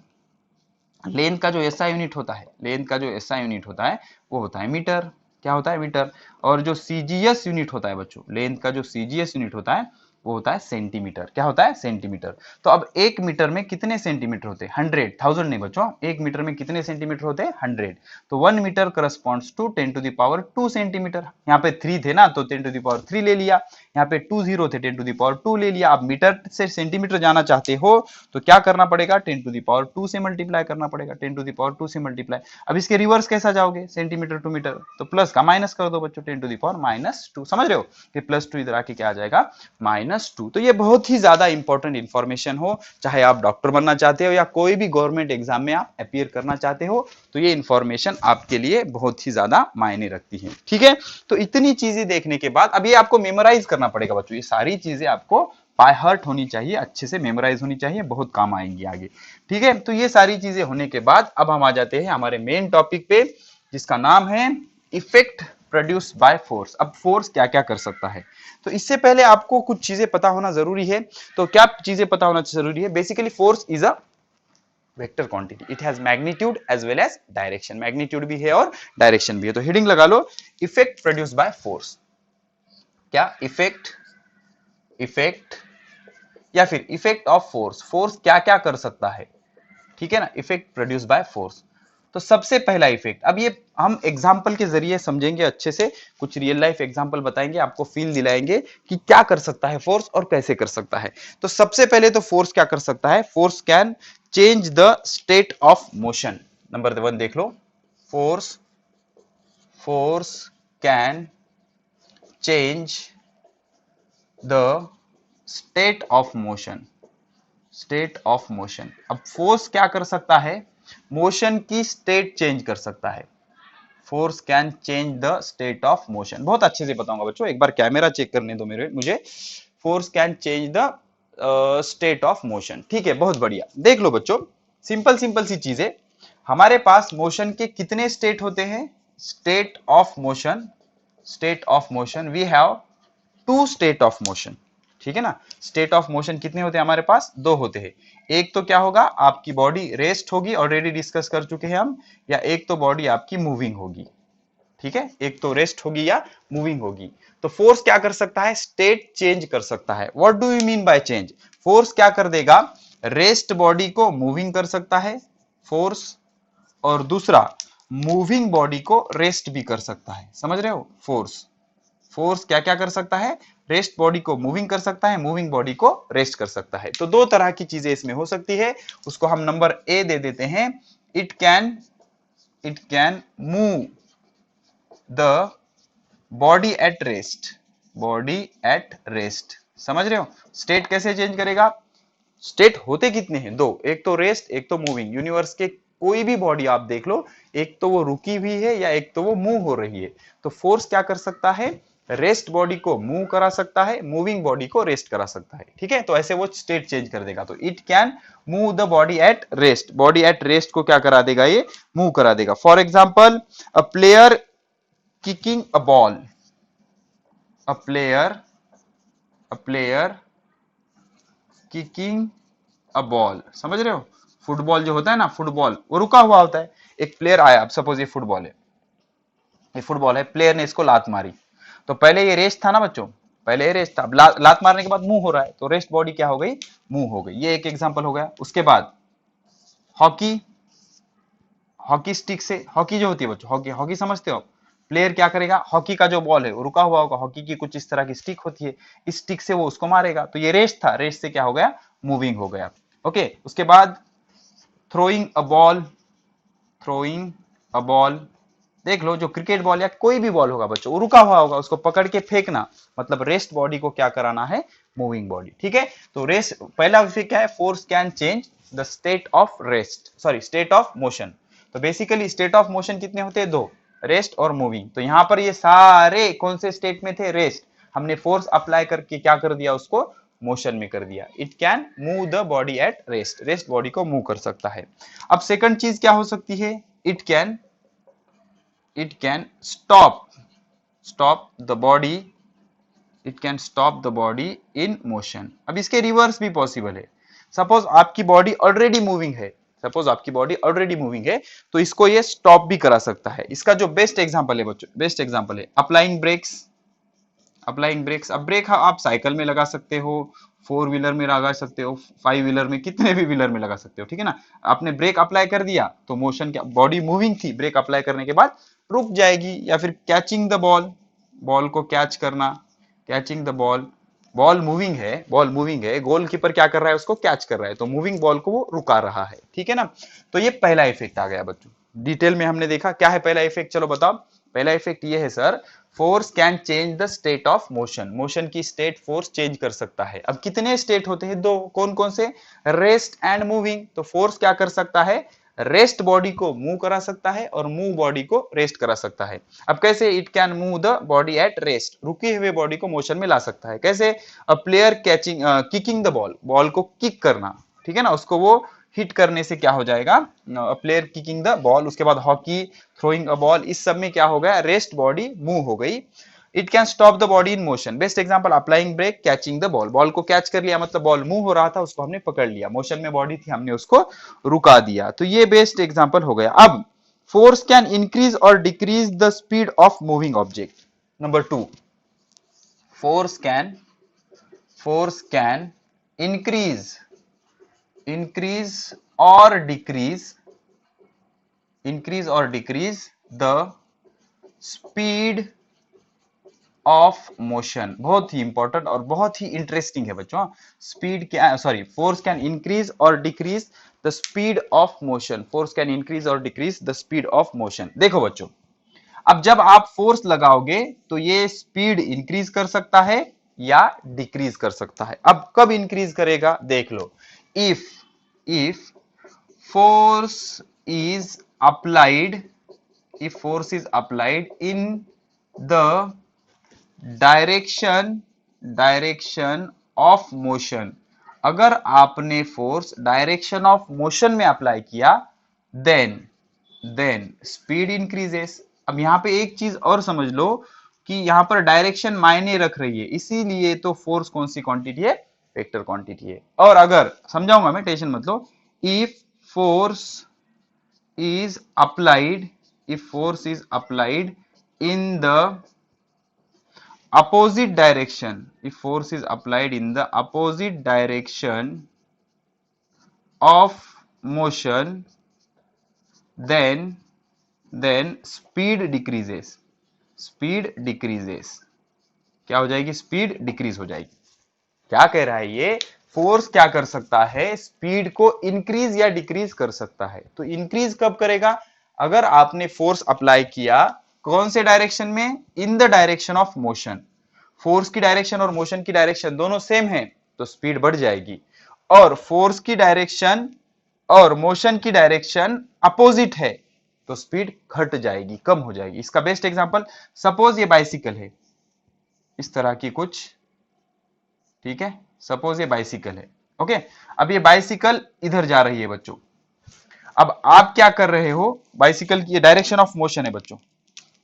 S1: लेंथ का जो SI यूनिट होता है, लेंथ का जो SI यूनिट होता है वो होता है मीटर। क्या होता है? मीटर। और जो CGS यूनिट होता है बच्चों, लेंथ का जो CGS यूनिट होता है वो होता है सेंटीमीटर। क्या होता है? सेंटीमीटर। तो अब 1 मीटर में कितने सेंटीमीटर होते हैं? 100, 1000 नहीं बच्चों, 1 मीटर में कितने सेंटीमीटर होते हैं? 100। तो 1 metre corresponds to 10 to the power 2 centimetre. यहाँ पे 3 थे ना, तो 10 टू द पावर 3 ले लिया। यहाँ पे 2 0 थे, 10 टू द पावर 2 ले लिया। अब मीटर से सेंटीमीटर जाना चाहते हो तो क्या करना पड़ेगा? 10 टू द पावर 2 से मल्टीप्लाई करना पड़ेगा, 10 टू द पावर 2 से मल्टीप्लाई। अब इसके रिवर्स कैसा जाओगे? सेंटीमीटर टू मीटर, तो प्लस का माइनस कर दो बच्चों, 10 टू द पावर -2। समझ रहे हो कि +2 इधर आके क्या आ जाएगा? -2। तो ये बहुत ही ज्यादा इंपॉर्टेंट इंफॉर्मेशन हो, चाहे आप डॉक्टर बनना चाहते हो या कोई भी गवर्नमेंट एग्जाम में आप अपीयर करना चाहते हो, तो ये इंफॉर्मेशन आपके लिए बहुत ही ज्यादा मायने रखती है। ठीक है, तो इतनी चीजें देखने के बाद अब ये आपको मेमोराइज करना पड़ेगा बच्चों। ये सारी चीजें आपको बाय हार्ट होनी चाहिए, अच्छे से मेमोराइज होनी चाहिए, बहुत काम आएंगी आगे। ठीक है, तो ये सारी चीजें होने के बाद अब हम आ जाते हैं हमारे मेन टॉपिक पे, जिसका नाम है इफेक्ट प्रोड्यूस बाय फोर्स। अब फोर्स क्या क्या कर सकता है, तो इससे पहले आपको कुछ चीजें पता होना जरूरी है। तो क्या चीजें पता होना जरूरी है? Basically force is a vector quantity, it has magnitude as well as direction. Magnitude भी है और डायरेक्शन भी है। तो हेडिंग लगा लो, इफेक्ट प्रोड्यूस बाय फोर्स। क्या? इफेक्ट या फिर इफेक्ट ऑफ फोर्स। फोर्स क्या क्या कर सकता है, ठीक है ना, इफेक्ट प्रोड्यूस बाय फोर्स। तो सबसे पहला इफेक्ट, अब ये हम एग्जांपल के जरिए समझेंगे अच्छे से, कुछ रियल लाइफ एग्जांपल बताएंगे, आपको फील दिलाएंगे कि क्या कर सकता है फोर्स और कैसे कर सकता है। तो सबसे पहले तो फोर्स क्या कर सकता है? Force can change the state of motion. Number 1 देख लो, force can change the state of motion. State of motion, अब फोर्स क्या कर सकता है? मोशन की स्टेट चेंज कर सकता है। Force can change the state of motion. बहुत अच्छे से बताऊंगा बच्चों, एक बार कैमरा चेक करने दो मुझे। Force can change the state of motion. ठीक है, बहुत बढ़िया। देख लो बच्चों, सिंपल सिंपल सी चीजें। हमारे पास मोशन के कितने स्टेट होते हैं? State of motion we have 2 state of motion. ठीक है ना, स्टेट ऑफ मोशन कितने होते हैं हमारे पास? 2 होते हैं। एक तो क्या होगा, आपकी बॉडी रेस्ट होगी, ऑलरेडी डिस्कस कर चुके हैं हम, या एक तो बॉडी आपकी मूविंग होगी। ठीक है, एक तो रेस्ट होगी या मूविंग होगी। तो फोर्स क्या कर सकता है? स्टेट चेंज कर सकता है। What do you mean by change? Force क्या कर देगा? रेस्ट बॉडी को मूविंग कर सकता है फोर्स, और दूसरा मूविंग बॉडी को रेस्ट भी कर सकता है। समझ रहे हो? फोर्स क्या क्या कर सकता है? रेस्ट बॉडी को मूविंग कर सकता है, मूविंग बॉडी को रेस्ट कर सकता है। तो 2 तरह की चीजें इसमें हो सकती है, उसको हम नंबर ए दे देते हैं। It can move the body at rest. समझ रहे हो? स्टेट कैसे चेंज करेगा? स्टेट होते कितने हैं? 2, एक तो रेस्ट, एक तो मूविंग। यूनिवर्स के कोई भी बॉडी आप देख लो, एक तो वो रुकी हुई है या एक तो वो मूव हो रही है। तो फोर्स क्या कर सकता है? रेस्ट बॉडी को मूव करा सकता है, मूविंग बॉडी को रेस्ट करा सकता है। ठीक है, तो ऐसे वो स्टेट चेंज कर देगा। तो it can move the body at rest. Body at rest को क्या करा देगा? ये मूव करा देगा। For example, a player kicking a ball, a player kicking a ball. समझ रहे हो? फुटबॉल जो होता है ना, फुटबॉल वो रुका हुआ होता है। एक प्लेयर आया, अब सपोज ये फुटबॉल है, प्लेयर ने इसको लात मारी। तो पहले ये रेस्ट था ना बच्चों, पहले ये रेस्ट था। अब लात मारने के बाद मूव हो रहा है, तो रेस्ट बॉडी क्या हो गई? मूव हो गई। ये एक एग्जांपल हो गया। उसके बाद हॉकी स्टिक से, हॉकी जो होती है बच्चों, हॉकी समझते हो? प्लेयर क्या करेगा? हॉकी का जो बॉल है वो रुका हुआ होगा, हॉकी की कुछ इस तरह की स्टिक होती है, इस स्टिक से वो उसको मारेगा। तो ये रेस्ट था, रेस्ट से क्या हो गया? मूविंग हो गया। ओके, उसके बाद थ्रोइंग अ बॉल। देख लो, जो क्रिकेट बॉल या कोई भी बॉल होगा बच्चों, वो रुका हुआ होगा, उसको पकड़ के फेंकना, मतलब रेस्ट बॉडी को क्या कराना है? Moving body. ठीक है, तो रेस्ट पहला विषय क्या है? Force can change the state of state of motion. तो बेसिकली स्टेट ऑफ मोशन कितने होते हैं? 2, रेस्ट और मूविंग। तो यहां पर ये सारे कौन से स्टेट में थे? रेस्ट। हमने फोर्स अप्लाई करके क्या कर दिया? उसको मोशन में कर दिया। It can move the body at rest body को मूव कर सकता है। अब सेकंड चीज क्या हो सकती है? It can stop the body in motion. अब इसके रिवर्स भी पॉसिबल है। सपोज आपकी बॉडी ऑलरेडी मूविंग है, तो इसको ये स्टॉप भी करा सकता है। इसका जो बेस्ट एग्जांपल है बच्चों, अप्लाइंग ब्रेक्स। अप्लाइंग ब्रेक्स, अब ब्रेक आप साइकिल में लगा सकते हो, फोर व्हीलर में लगा सकते हो, फाइव व्हीलर में, कितने भी व्हीलर में लगा सकते हो, ठीक है ना। आपने ब्रेक अप्लाई कर दिया तो मोशन क्या, बॉडी मूविंग थी, ब्रेक अप्लाई करने के बाद रुक जाएगी। या फिर कैचिंग द बॉल, बॉल को कैच करना, catching the ball, ball moving है, बॉल मूविंग है, गोलकीपर क्या कर रहा है, उसको कैच कर रहा है, तो मूविंग बॉल को वो रुका रहा है, ठीक है ना। तो ये पहला इफेक्ट आ गया बच्चों, डिटेल में हमने देखा क्या है पहला इफेक्ट। चलो बताओ, पहला इफेक्ट ये है sir, force can change the state of motion, motion की स्टेट फोर्स चेंज कर सकता है। अब कितने स्टेट होते हैं, दो, कौन कौन से, रेस्ट एंड मूविंग। तो फोर्स क्या कर सकता है, रेस्ट बॉडी को मूव करा सकता है और मूव बॉडी को रेस्ट करा सकता है। अब कैसे, it can move the body at rest, रुके हुए बॉडी को मोशन में ला सकता है। कैसे, a player catching kicking the ball, ball को किक करना, ठीक है ना, उसको वो हिट करने से क्या हो जाएगा, प्लेयर किकिंग द बॉल। उसके बाद हॉकी, थ्रोइंग अ बॉल, इस सब में क्या हो गया, रेस्ट बॉडी मूव हो गई। It can stop the body in motion, best example applying brake, catching the ball, ball को कैच कर लिया मतलब बॉल मूव हो रहा था, उसको हमने पकड़ लिया, मोशन में बॉडी थी, हमने उसको रुका दिया। तो ये बेस्ट एग्जांपल हो गया। अब फोर्स कैन इंक्रीज और decrease the speed of moving object. Number two, force can, force can increase, increase और डिक्रीज, इंक्रीज और decrease the speed of motion. बहुत ही इंपॉर्टेंट और बहुत ही इंटरेस्टिंग है बच्चों। स्पीड क्या, सॉरी, फोर्स कैन इंक्रीज और decrease the speed of motion, force can increase और decrease the speed of motion. देखो बच्चों, अब जब आप फोर्स लगाओगे तो ये स्पीड इंक्रीज कर सकता है या डिक्रीज कर सकता है। अब कब इंक्रीज करेगा, देख लो, if, if force is applied, if force is applied in the direction, direction of motion, अगर आपने फोर्स डायरेक्शन ऑफ मोशन में अप्लाई किया, देन, देन स्पीड इंक्रीजेस। अब यहां पे एक चीज और समझ लो कि यहां पर डायरेक्शन मायने रख रही है, इसीलिए तो फोर्स कौन सी क्वांटिटी है, वेक्टर क्वांटिटी है। और अगर, समझाऊंगा मैं, टेंशन मत लो, if force is applied, if force is applied in the opposite direction, if force is applied in the opposite direction of motion, then speed decreases, speed decreases, क्या हो जाएगी, स्पीड डिक्रीज हो जाएगी। क्या कह रहा है ये, फोर्स क्या कर सकता है, स्पीड को इंक्रीज या डिक्रीज कर सकता है। तो इंक्रीज कब करेगा, अगर आपने फोर्स अप्लाई किया कौन से डायरेक्शन में, in the direction of motion, force की डायरेक्शन और मोशन की डायरेक्शन दोनों सेम है तो स्पीड बढ़ जाएगी, और फोर्स की डायरेक्शन और मोशन की डायरेक्शन अपोजिट है तो स्पीड घट जाएगी, कम हो जाएगी। इसका बेस्ट एग्जांपल, सपोज ये बाइसिकल है, इस तरह की कुछ, ठीक है, सपोज ये बाइसिकल है, ओके। अब ये बाइसिकल इधर जा रही है बच्चों, अब आप क्या कर रहे हो, बाइसिकल की ये डायरेक्शन ऑफ मोशन है बच्चों,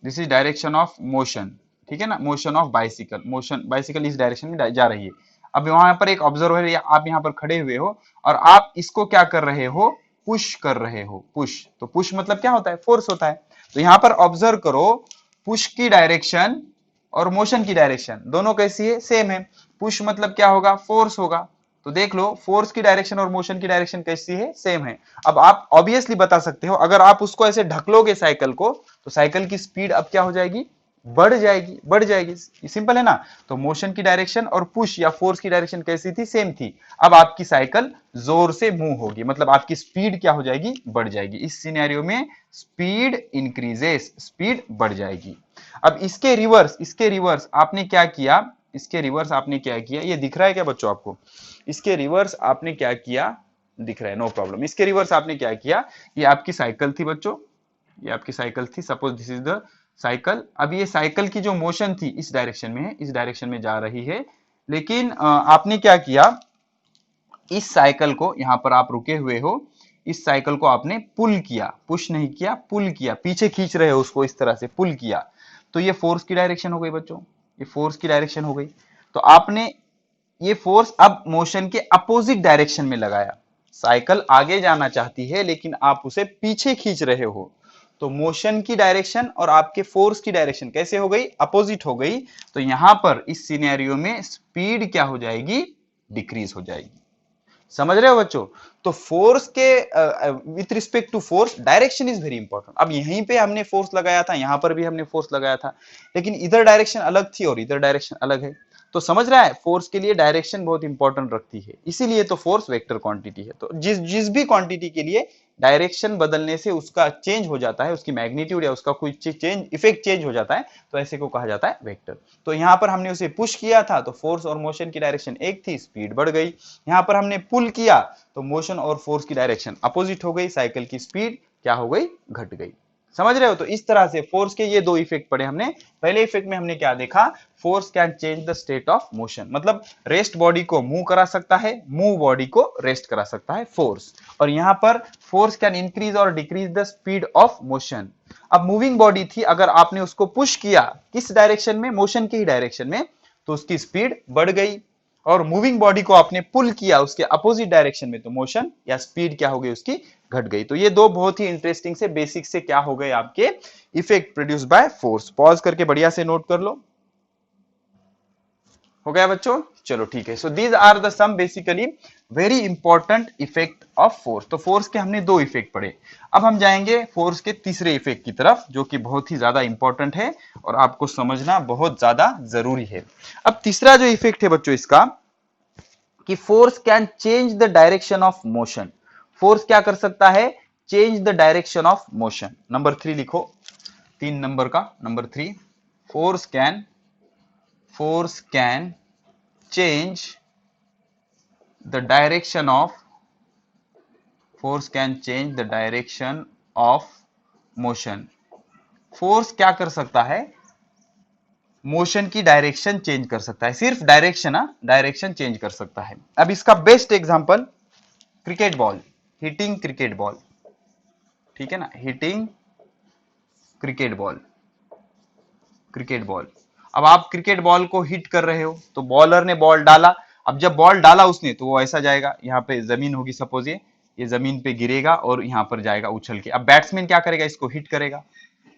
S1: this is direction of motion, ठीक है ना, motion of bicycle, motion, bicycle इस डायरेक्शन में जा रही है। अब वहां पर एक ऑब्जर्वर है, आप यहाँ पर खड़े हुए हो और आप इसको क्या कर रहे हो, पुश कर रहे हो, पुश, तो पुश मतलब क्या होता है, फोर्स होता है। तो यहाँ पर ऑब्जर्व करो, पुश की डायरेक्शन और मोशन की डायरेक्शन दोनों कैसी है, सेम है। पुश मतलब क्या होगा, फोर्स होगा। तो देख लो, फोर्स की डायरेक्शन और मोशन की डायरेक्शन कैसी है, सेम है। अब आप ऑब्वियसली बता सकते हो, अगर आप उसको ऐसे ढकलोगे साइकिल को, तो साइकिल की स्पीड अब क्या हो जाएगी, बढ़ जाएगी, बढ़ जाएगी, सिंपल है ना। तो मोशन की डायरेक्शन और पुश या फोर्स की डायरेक्शन कैसी थी, सेम थी। अब आपकी साइकिल जोर से मूव होगी, मतलब आपकी स्पीड क्या हो जाएगी, बढ़ जाएगी। इस सिनेरियो में स्पीड इंक्रीजेस, स्पीड बढ़ जाएगी। अब इसके रिवर्स, इसके रिवर्स आपने क्या किया, इसके रिवर्स आपने क्या किया, ये दिख रहा है क्या बच्चों आपको, इसके रिवर्स आपने क्या किया, दिख रहा है, नो प्रॉब्लम। इसके रिवर्स आपने क्या किया, ये आपकी साइकिल थी बच्चों, ये आपकी साइकिल थी, suppose this is the cycle. अब ये साइकिल की जो मोशन थी इस डायरेक्शन में है, इस डायरेक्शन में जा रही है, लेकिन आपने क्या किया, इस साइकिल को, यहां पर आप रुके हुए हो, इस साइकिल को आपने पुल किया, पुश नहीं किया, पुल किया, पीछे खींच रहे हो उसको, इस तरह से पुल किया, तो ये फोर्स की डायरेक्शन हो गई बच्चों, ये फोर्स की डायरेक्शन हो गई। तो आपने ये फोर्स अब मोशन के अपोजिट डायरेक्शन में लगाया, साइकिल आगे जाना चाहती है लेकिन आप उसे पीछे खींच रहे हो, तो मोशन की डायरेक्शन और आपके फोर्स की डायरेक्शन कैसे हो गई, अपोजिट हो गई। तो यहां पर इस सिनेरियो में स्पीड क्या हो जाएगी, डिक्रीज हो जाएगी। समझ रहे हो बच्चों। तो फोर्स के with respect to force direction is very important. अब यहीं पे हमने फोर्स लगाया था, यहां पर भी हमने फोर्स लगाया था, लेकिन इधर डायरेक्शन अलग थी और इधर डायरेक्शन अलग है। तो समझ रहा है, फोर्स के लिए डायरेक्शन बहुत इंपॉर्टेंट रखती है, इसीलिए तो फोर्स वेक्टर क्वांटिटी है। तो जिस जिस भी क्वांटिटी के लिए डायरेक्शन बदलने से उसका चेंज हो जाता है, उसकी मैग्नीट्यूड या उसका कोई चेंज इफेक्ट चेंज हो जाता है, तो ऐसे को कहा जाता है वेक्टर। तो यहां पर हमने उसे पुश किया था तो फोर्स और मोशन की डायरेक्शन एक थी, स्पीड बढ़ गई। यहां पर हमने पुल किया तो मोशन और फोर्स की डायरेक्शन अपोजिट हो गई, साइकिल की स्पीड क्या हो गई, घट गई। समझ रहे हो। तो इस तरह से फोर्स के ये दो इफेक्ट पड़े हमने। पहले इफेक्ट में हमने क्या देखा, force can change the state of motion, मतलब रेस्ट बॉडी को मूव करा सकता है, मूव बॉडी को रेस्ट करा सकता है फोर्स। और यहां पर फोर्स कैन इंक्रीज और decrease the speed of motion. अब मूविंग बॉडी थी, अगर आपने उसको पुश किया किस डायरेक्शन में, मोशन की ही डायरेक्शन में, तो उसकी स्पीड बढ़ गई। और मूविंग बॉडी को आपने पुल किया उसके अपोजिट डायरेक्शन में, तो मोशन या स्पीड क्या हो गई, उसकी घट गई। तो ये दो बहुत ही इंटरेस्टिंग से बेसिक से क्या हो गए आपके effect produce by force. Pause करके बढ़िया से नोट कर लो। हो गया बच्चों, चलो ठीक है। So these are the some basically very important effect of force. तो फोर्स के हमने दो इफेक्ट पढ़े। अब हम जाएंगे फोर्स के तीसरे इफेक्ट की तरफ, जो कि बहुत ही ज्यादा इंपॉर्टेंट है और आपको समझना बहुत ज्यादा जरूरी है। अब तीसरा जो इफेक्ट है बच्चों इसका, कि force can change the direction of motion. Force क्या कर सकता है, change the direction of motion. Number 3 लिखो, 3 नंबर का number 3, force can change the direction of motion. Force क्या कर सकता है, मोशन की डायरेक्शन चेंज कर सकता है, सिर्फ डायरेक्शन, डायरेक्शन चेंज कर सकता है। अब इसका best example cricket ball, hitting cricket ball, ठीक है ना, hitting cricket ball, cricket ball. अब आप क्रिकेट बॉल को हिट कर रहे हो, तो बॉलर ने बॉल डाला। अब जब बॉल डाला उसने, तो वो ऐसा जाएगा, यहाँ पे जमीन होगी सपोज, ये जमीन पे गिरेगा और यहाँ पर जाएगा उछल के। अब बैट्समैन क्या करेगा, इसको हिट करेगा,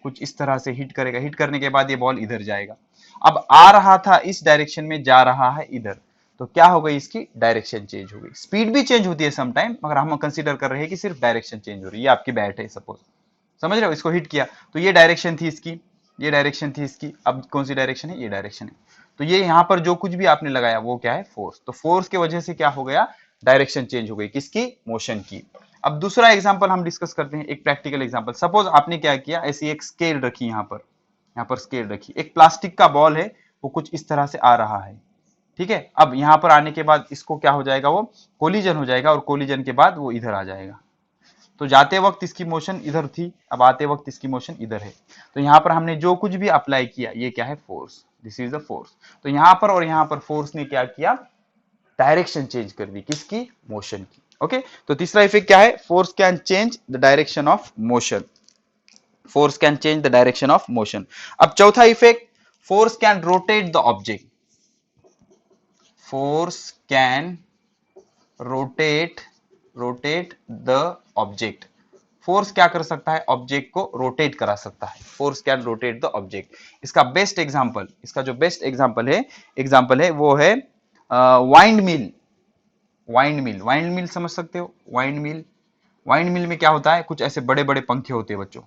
S1: कुछ इस तरह से हिट करेगा। हिट करने के बाद ये बॉल इधर जाएगा। अब आ रहा था इस डायरेक्शन में, जा रहा है इधर, तो क्या हो गई, इसकी डायरेक्शन चेंज हो गई। स्पीड भी चेंज होती है समटाइम, मगर हम कंसीडर कर रहे हैं कि सिर्फ डायरेक्शन चेंज हो रही है। ये आपकी बैट है सपोज, समझ रहे हो, इसको हिट किया तो ये डायरेक्शन थी इसकी, ये डायरेक्शन थी इसकी। अब कौन सी डायरेक्शन है, ये डायरेक्शन है। तो ये यहां पर जो कुछ भी आपने लगाया वो क्या है, फोर्स। तो फोर्स की वजह से क्या हो गया, डायरेक्शन चेंज हो गई, किसकी, मोशन की। अब दूसरा एग्जांपल हम डिस्कस करते हैं, एक प्रैक्टिकल एग्जांपल। सपोज आपने क्या किया, ऐसी एक स्केल रखी, यहाँ पर स्केल रखी, एक प्लास्टिक का बॉल है, वो कुछ इस तरह से आ रहा है, ठीक है। अब यहां पर आने के बाद इसको क्या हो जाएगा, वो कोलिजन हो जाएगा, और कोलिजन के बाद वो इधर आ जाएगा। तो जाते वक्त इसकी मोशन इधर थी, अब आते वक्त इसकी मोशन इधर है। तो यहां पर हमने जो कुछ भी अप्लाई किया, ये क्या है, force, this is the force. तो यहां पर और यहां पर फोर्स ने क्या किया, डायरेक्शन चेंज कर दी, किसकी, मोशन की। ओके, तो तीसरा इफेक्ट क्या है, force can change the direction of motion. Force can change the direction of motion. अब चौथा effect, force can rotate the object. Force can rotate rotate the object. Force क्या कर सकता है, ऑब्जेक्ट को रोटेट करा सकता है। Force can rotate the object. इसका बेस्ट एग्जांपल, इसका जो बेस्ट एग्जांपल है वो है वाइंड मिल। वाइंड मिल समझ सकते हो, वाइंड मिल में क्या होता है, कुछ ऐसे बड़े बड़े पंखे होते हैं बच्चों,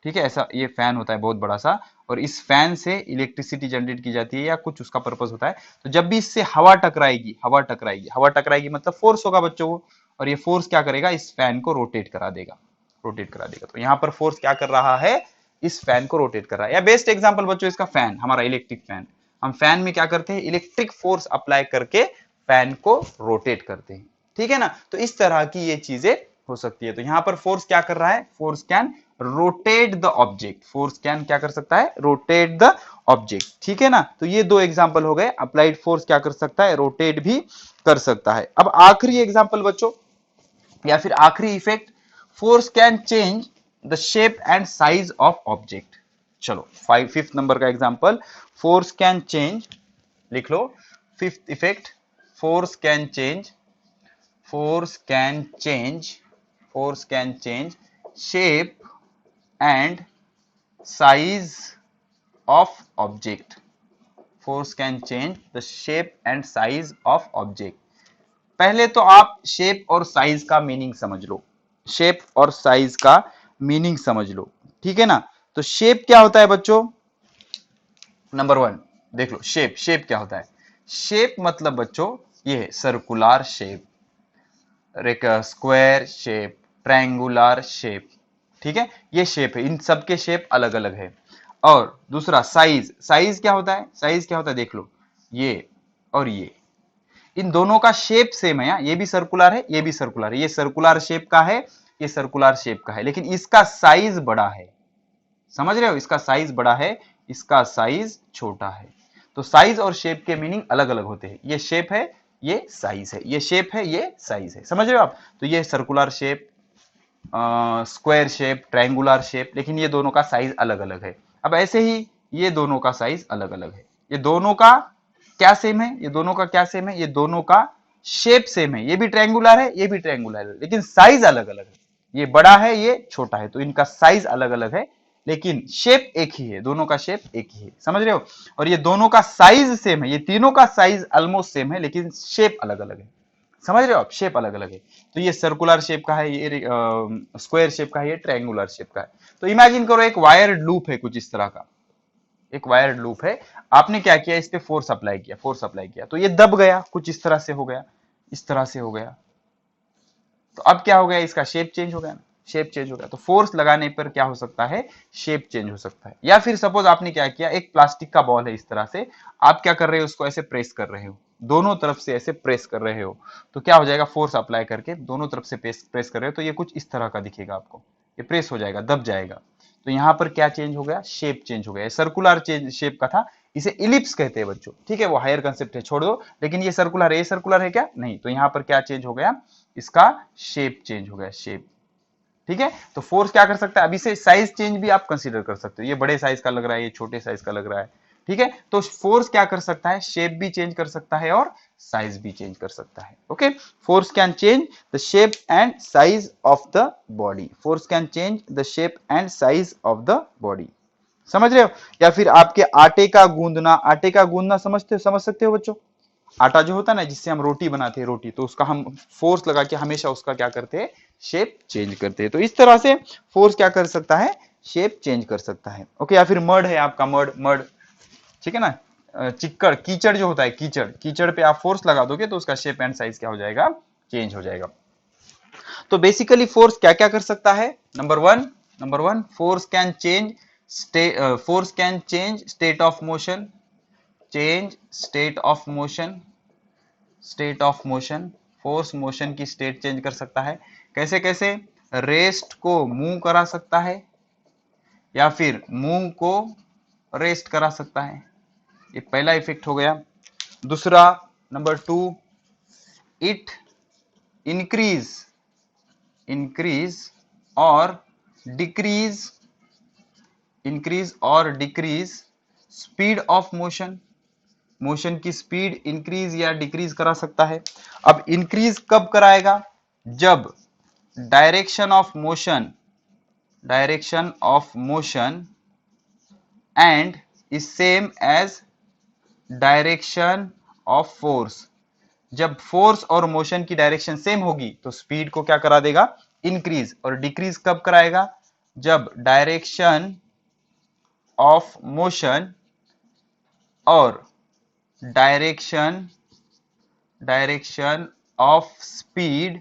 S1: ठीक है। ऐसा ये फैन होता है बहुत बड़ा सा, और इस फैन से इलेक्ट्रिसिटी जनरेट की जाती है या कुछ उसका पर्पस होता है। तो जब भी इससे हवा टकराएगी मतलब फोर्स होगा बच्चों को, और ये फोर्स क्या करेगा, इस फैन को रोटेट करा देगा। तो यहाँ पर फोर्स क्या कर रहा है, इस फैन को रोटेट कर रहा है। या बेस्ट एग्जांपल बच्चों इसका फैन, हमारा इलेक्ट्रिक फैन। हम फैन में क्या करते हैं, इलेक्ट्रिक फोर्स अप्लाई करके फैन को रोटेट करते हैं, ठीक है ना। तो इस तरह की ये चीजें हो सकती है। तो यहां पर फोर्स क्या कर रहा है, force can rotate the object. Force can क्या कर सकता है, रोटेट द ऑब्जेक्ट, ठीक है ना। तो ये दो एग्जांपल हो गए, अप्लाइड फोर्स क्या कर सकता है, रोटेट भी कर सकता है। अब आखिरी एग्जांपल बच्चों, या फिर आखिरी effect, force can change the shape and size of object. चलो फिफ्थ नंबर का एग्जांपल, फोर्स कैन चेंज, लिख लो fifth effect, force can change force can change shape and size of object. Force can change the shape and size of object. पहले तो आप shape और size का meaning समझ लो, शेप और साइज का मीनिंग समझ लो, ठीक है ना। तो शेप क्या होता है बच्चों, नंबर वन देख लो, शेप, शेप क्या होता है। शेप मतलब बच्चों ये है circular shape, square shape, triangular shape, ठीक है, ये शेप है, इन सब के शेप अलग अलग है। और दूसरा साइज, साइज क्या होता है, साइज क्या होता है देख लो, ये और ये, इन दोनों का शेप सेम है, ये भी सर्कुलर है, ये भी सर्कुलर है, ये सर्कुलर शेप का है, ये सर्कुलर शेप का है, लेकिन इसका साइज बड़ा है, समझ रहे हो, इसका साइज बड़ा है, इसका साइज छोटा है। तो साइज और शेप के मीनिंग अलग अलग होते हैं, ये शेप है, ये साइज है, ये शेप है, ये साइज है, समझ रहे हो आप। तो ये circular shape, square shape, triangular shape, लेकिन ये दोनों का साइज अलग अलग है। अब ऐसे ही ये दोनों का साइज अलग अलग है। ये दोनों का क्या सेम है, ये दोनों का क्या सेम है, ये दोनों का शेप सेम है, ये भी ट्रायंगुलर है, ये भी ट्रायंगुलर है, लेकिन साइज अलग अलग है, ये बड़ा है, ये छोटा है, तो इनका साइज अलग अलग है, लेकिन शेप एक ही है, दोनों का शेप एक ही है, समझ रहे हो। और ये दोनों का साइज सेम है, ये तीनों का साइज ऑलमोस्ट सेम है, लेकिन शेप अलग अलग है, समझ रहे हो आप, शेप अलग अलग है। तो ये सर्कुलर शेप का है, ये स्क्वायर शेप का है, ये ट्रायंगुलर शेप का है। तो इमेजिन करो एक वायर्ड लूप है कुछ इस तरह का, एक वायर्ड लूप है, आपने क्या किया, इस पे फोर्स अप्लाई किया, फोर्स अप्लाई किया, तो ये दब गया, कुछ इस तरह से हो गया, इस तरह से हो गया, तो अब क्या हो गया, इसका शेप चेंज हो गया ना, शेप चेंज हो गया। तो फोर्स लगाने पर क्या हो सकता है, शेप चेंज हो सकता है। या फिर सपोज आपने क्या किया, एक प्लास्टिक का बॉल है इस तरह से, आप क्या कर रहे हो, उसको ऐसे प्रेस कर रहे हो, दोनों तरफ से ऐसे प्रेस कर रहे हो, तो क्या हो जाएगा, फोर्स अप्लाई करके दोनों तरफ से प्रेस कर रहे हो, तो ये कुछ इस तरह का दिखेगा आपको, ये प्रेस हो जाएगा, दब जाएगा। तो यहाँ पर क्या चेंज हो गया, शेप चेंज हो गया, सर्कुलर चेंज शेप का था, इसे इलिप्स कहते हैं बच्चों, ठीक है, वो हायर कंसेप्ट है, छोड़ दो। लेकिन ये सर्कुलर है, ये सर्कुलर है क्या, नहीं, तो यहाँ पर क्या चेंज हो गया, इसका शेप चेंज हो गया, शेप, ठीक है। तो फोर्स क्या कर सकता है, अभी से साइज चेंज भी आप कंसीडर कर सकते हो, ये बड़े साइज का लग रहा है, ये छोटे साइज का लग रहा है, ठीक है। तो फोर्स क्या कर सकता है, शेप भी चेंज कर सकता है और साइज भी चेंज कर सकता है, okay. Force can change the shape and size of the body, force can change the shape and size of the body, समझ रहे हो। या फिर आपके आटे का गूंदना, आटे का गूंदना समझ सकते हो बच्चों, आटा जो होता है ना, जिससे हम रोटी बनाते हैं, रोटी, तो उसका हम फोर्स लगा के हमेशा उसका क्या करते हैं, शेप चेंज करते हैं। तो इस तरह से फोर्स क्या कर सकता है, शेप चेंज कर सकता है, ओके। या फिर मड है आपका, मड, ठीक है ना, चिक्कड़, कीचड़ जो होता है, कीचड़, कीचड़ पे आप फोर्स लगा दोगे तो उसका शेप एंड साइज क्या हो जाएगा, चेंज हो जाएगा। तो बेसिकली फोर्स क्या क्या कर सकता है, number one force can change state of motion, change state of motion, state of motion, force motion की स्टेट चेंज कर सकता है, कैसे कैसे, रेस्ट को मूव करा सकता है, या फिर मूव को रेस्ट करा सकता है, ये पहला इफेक्ट हो गया। दूसरा, number two, it increase increase और डिक्रीज, इंक्रीज और decrease speed of motion, motion की स्पीड इंक्रीज या डिक्रीज करा सकता है। अब इंक्रीज कब कराएगा, जब direction of motion, direction of motion and is same as direction of force, जब फोर्स और मोशन की डायरेक्शन सेम होगी तो स्पीड को क्या करा देगा, इंक्रीज। और डिक्रीज कब कराएगा, जब डायरेक्शन ऑफ मोशन और डायरेक्शन डायरेक्शन ऑफ स्पीड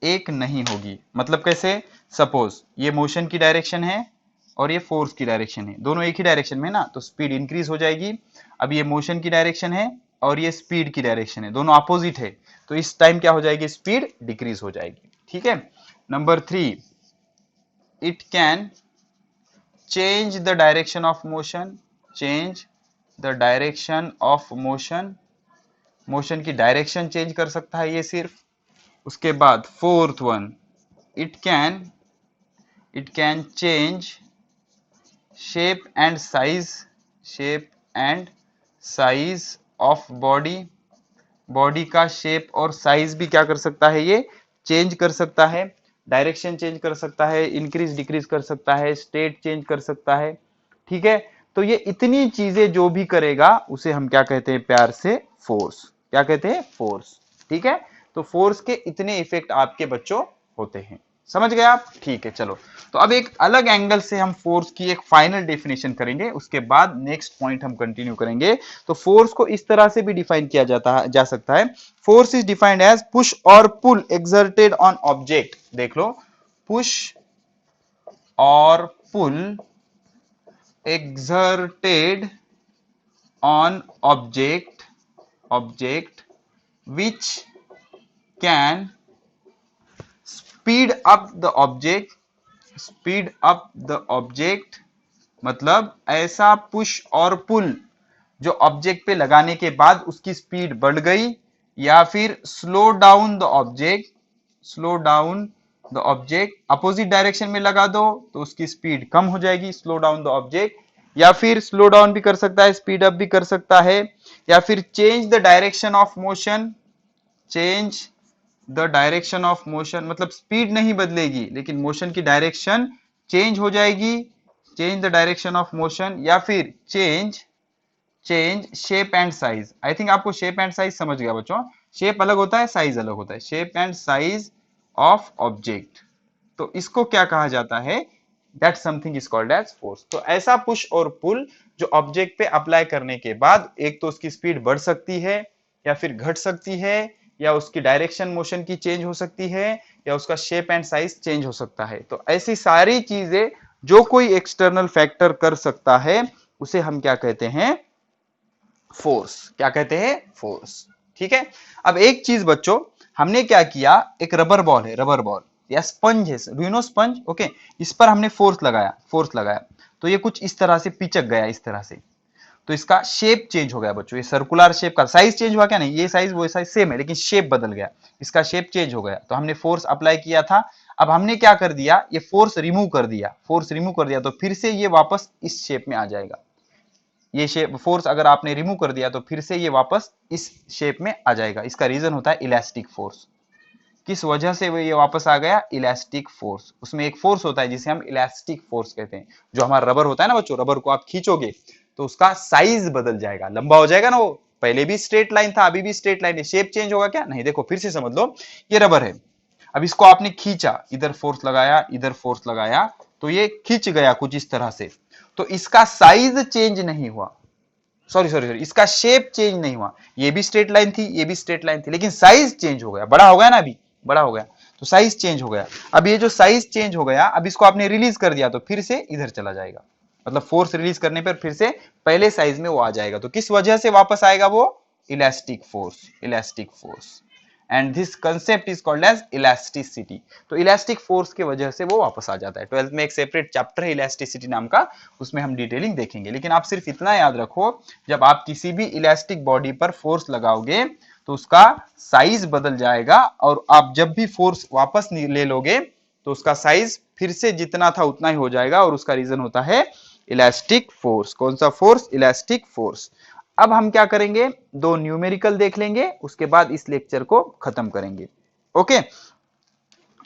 S1: एक नहीं होगी। मतलब कैसे, सपोज ये मोशन की डायरेक्शन है और ये फोर्स की डायरेक्शन है, दोनों एक ही डायरेक्शन में ना, तो स्पीड इंक्रीज हो जाएगी। अब ये मोशन की डायरेक्शन है और ये स्पीड की डायरेक्शन है, दोनों अपोजिट है, तो इस टाइम क्या हो जाएगी, स्पीड डिक्रीज हो जाएगी, ठीक है। Number three, it can change the direction of motion, change the direction of motion, motion की डायरेक्शन चेंज कर सकता है ये सिर्फ। उसके बाद fourth one, it can change shape and size, shape and size of body, body का shape और साइज भी क्या कर सकता है, ये चेंज कर सकता है। डायरेक्शन चेंज कर सकता है, इंक्रीज डिक्रीज कर सकता है, स्टेट चेंज कर सकता है, ठीक है। तो ये इतनी चीजें जो भी करेगा उसे हम क्या कहते हैं प्यार से, फोर्स। क्या कहते हैं, फोर्स, ठीक है। तो फोर्स के इतने इफेक्ट आपके बच्चों होते हैं, समझ गए आप, ठीक है। चलो, तो अब एक अलग एंगल से हम फोर्स की एक फाइनल डेफिनेशन करेंगे, उसके बाद नेक्स्ट पॉइंट हम कंटिन्यू करेंगे। तो फोर्स को इस तरह से भी डिफाइन किया जा सकता है। Force is defined as push और पुल एक्सर्टेड ऑन ऑब्जेक्ट। देख लो, पुश और पुल exerted on object which can speed up the object, मतलब ऐसा पुश और पुल जो ऑब्जेक्ट पे लगाने के बाद उसकी स्पीड बढ़ गई, या फिर slow down the object, opposite direction में लगा दो तो उसकी स्पीड कम हो जाएगी, स्लो डाउन द ऑब्जेक्ट, या फिर स्लो डाउन भी कर सकता है, स्पीड अप भी कर सकता है, या फिर change the direction of motion, मतलब स्पीड नहीं बदलेगी लेकिन मोशन की डायरेक्शन चेंज हो जाएगी, change the direction of motion, या फिर change shape and size. I think आपको शेप एंड साइज समझ गया बच्चों, शेप अलग होता है, साइज अलग होता है, shape and size of object. तो इसको क्या कहा जाता है, that something is called as force. तो ऐसा पुश और पुल जो ऑब्जेक्ट पे अप्लाई करने के बाद एक तो उसकी स्पीड बढ़ सकती है या फिर घट सकती है, या उसकी डायरेक्शन मोशन की चेंज हो सकती है, या उसका शेप एंड साइज चेंज हो सकता है। तो ऐसी सारी चीजें जो कोई एक्सटर्नल फैक्टर कर सकता है उसे हम क्या कहते हैं, फोर्स। क्या कहते हैं, फोर्स, ठीक है। अब एक चीज बच्चों, हमने क्या किया, एक रबर बॉल है, रबर बॉल या स्पंज है, do you know sponge, okay, इस पर हमने फोर्स लगाया, तो ये कुछ इस तरह से पिचक गया, इस तरह से, तो इसका शेप चेंज हो गया बच्चों, ये सर्कुलर शेप का, साइज चेंज हुआ क्या, नहीं, ये साइज वो साइज सेम है लेकिन शेप बदल गया, इसका शेप चेंज हो गया। तो हमने फोर्स अप्लाई किया था, अब हमने क्या कर दिया, ये फोर्स रिमूव कर दिया, तो फिर से ये वापस इस शेप में आ जाएगा। ये शेप फोर्स अगर आपने रिमूव कर दिया तो फिर से ये वापस इस शेप में आ जाएगा। इसका रीजन होता है इलास्टिक फोर्स। किस वजह से वो ये वापस आ गया, इलास्टिक फोर्स। उसमें एक फोर्स होता है जिसे हम इलास्टिक फोर्स कहते हैं। जो हमारा रबर होता है ना बच्चों, रबर को आप खींचोगे तो उसका साइज बदल जाएगा, लंबा हो जाएगा ना, वो पहले भी स्ट्रेट लाइन था, अभी भी स्ट्रेट लाइन है, शेप चेंज होगा क्या, नहीं। देखो फिर से समझ लो, ये रबर है, अब इसको आपने खींचा, इधर फोर्स लगाया, तो ये खींच गया कुछ इस तरह से, तो इसका साइज चेंज नहीं हुआ, सॉरी, इसका शेप चेंज नहीं हुआ। ये भी स्ट्रेट लाइन थी, ये भी स्ट्रेट लाइन थी, लेकिन साइज चेंज हो गया, बड़ा हो गया ना, अभी बड़ा हो गया, तो साइज चेंज हो गया। अब ये जो साइज चेंज हो गया, अब इसको आपने रिलीज कर दिया तो फिर से इधर चला जाएगा, मतलब फोर्स रिलीज करने पर फिर से पहले साइज में वो आ जाएगा। तो किस वजह से वापस आएगा वो, elastic force, and this concept is called as elasticity. तो इलास्टिक फोर्स की वजह से वो वापस आ जाता है। 12th में एक सेपरेट चैप्टर है इलास्टिसिटी नाम का, उसमें हम डिटेलिंग देखेंगे, लेकिन आप सिर्फ इतना याद रखो, जब आप किसी भी इलास्टिक बॉडी पर फोर्स लगाओगे तो उसका साइज बदल जाएगा, और आप जब भी फोर्स वापस ले लोगे तो उसका साइज फिर से जितना था उतना ही हो जाएगा, और उसका रीजन होता है इलास्टिक फोर्स। कौन सा फोर्स, इलास्टिक फोर्स। अब हम क्या करेंगे, दो न्यूमेरिकल देख लेंगे, उसके बाद इस लेक्चर को खत्म करेंगे, ओके।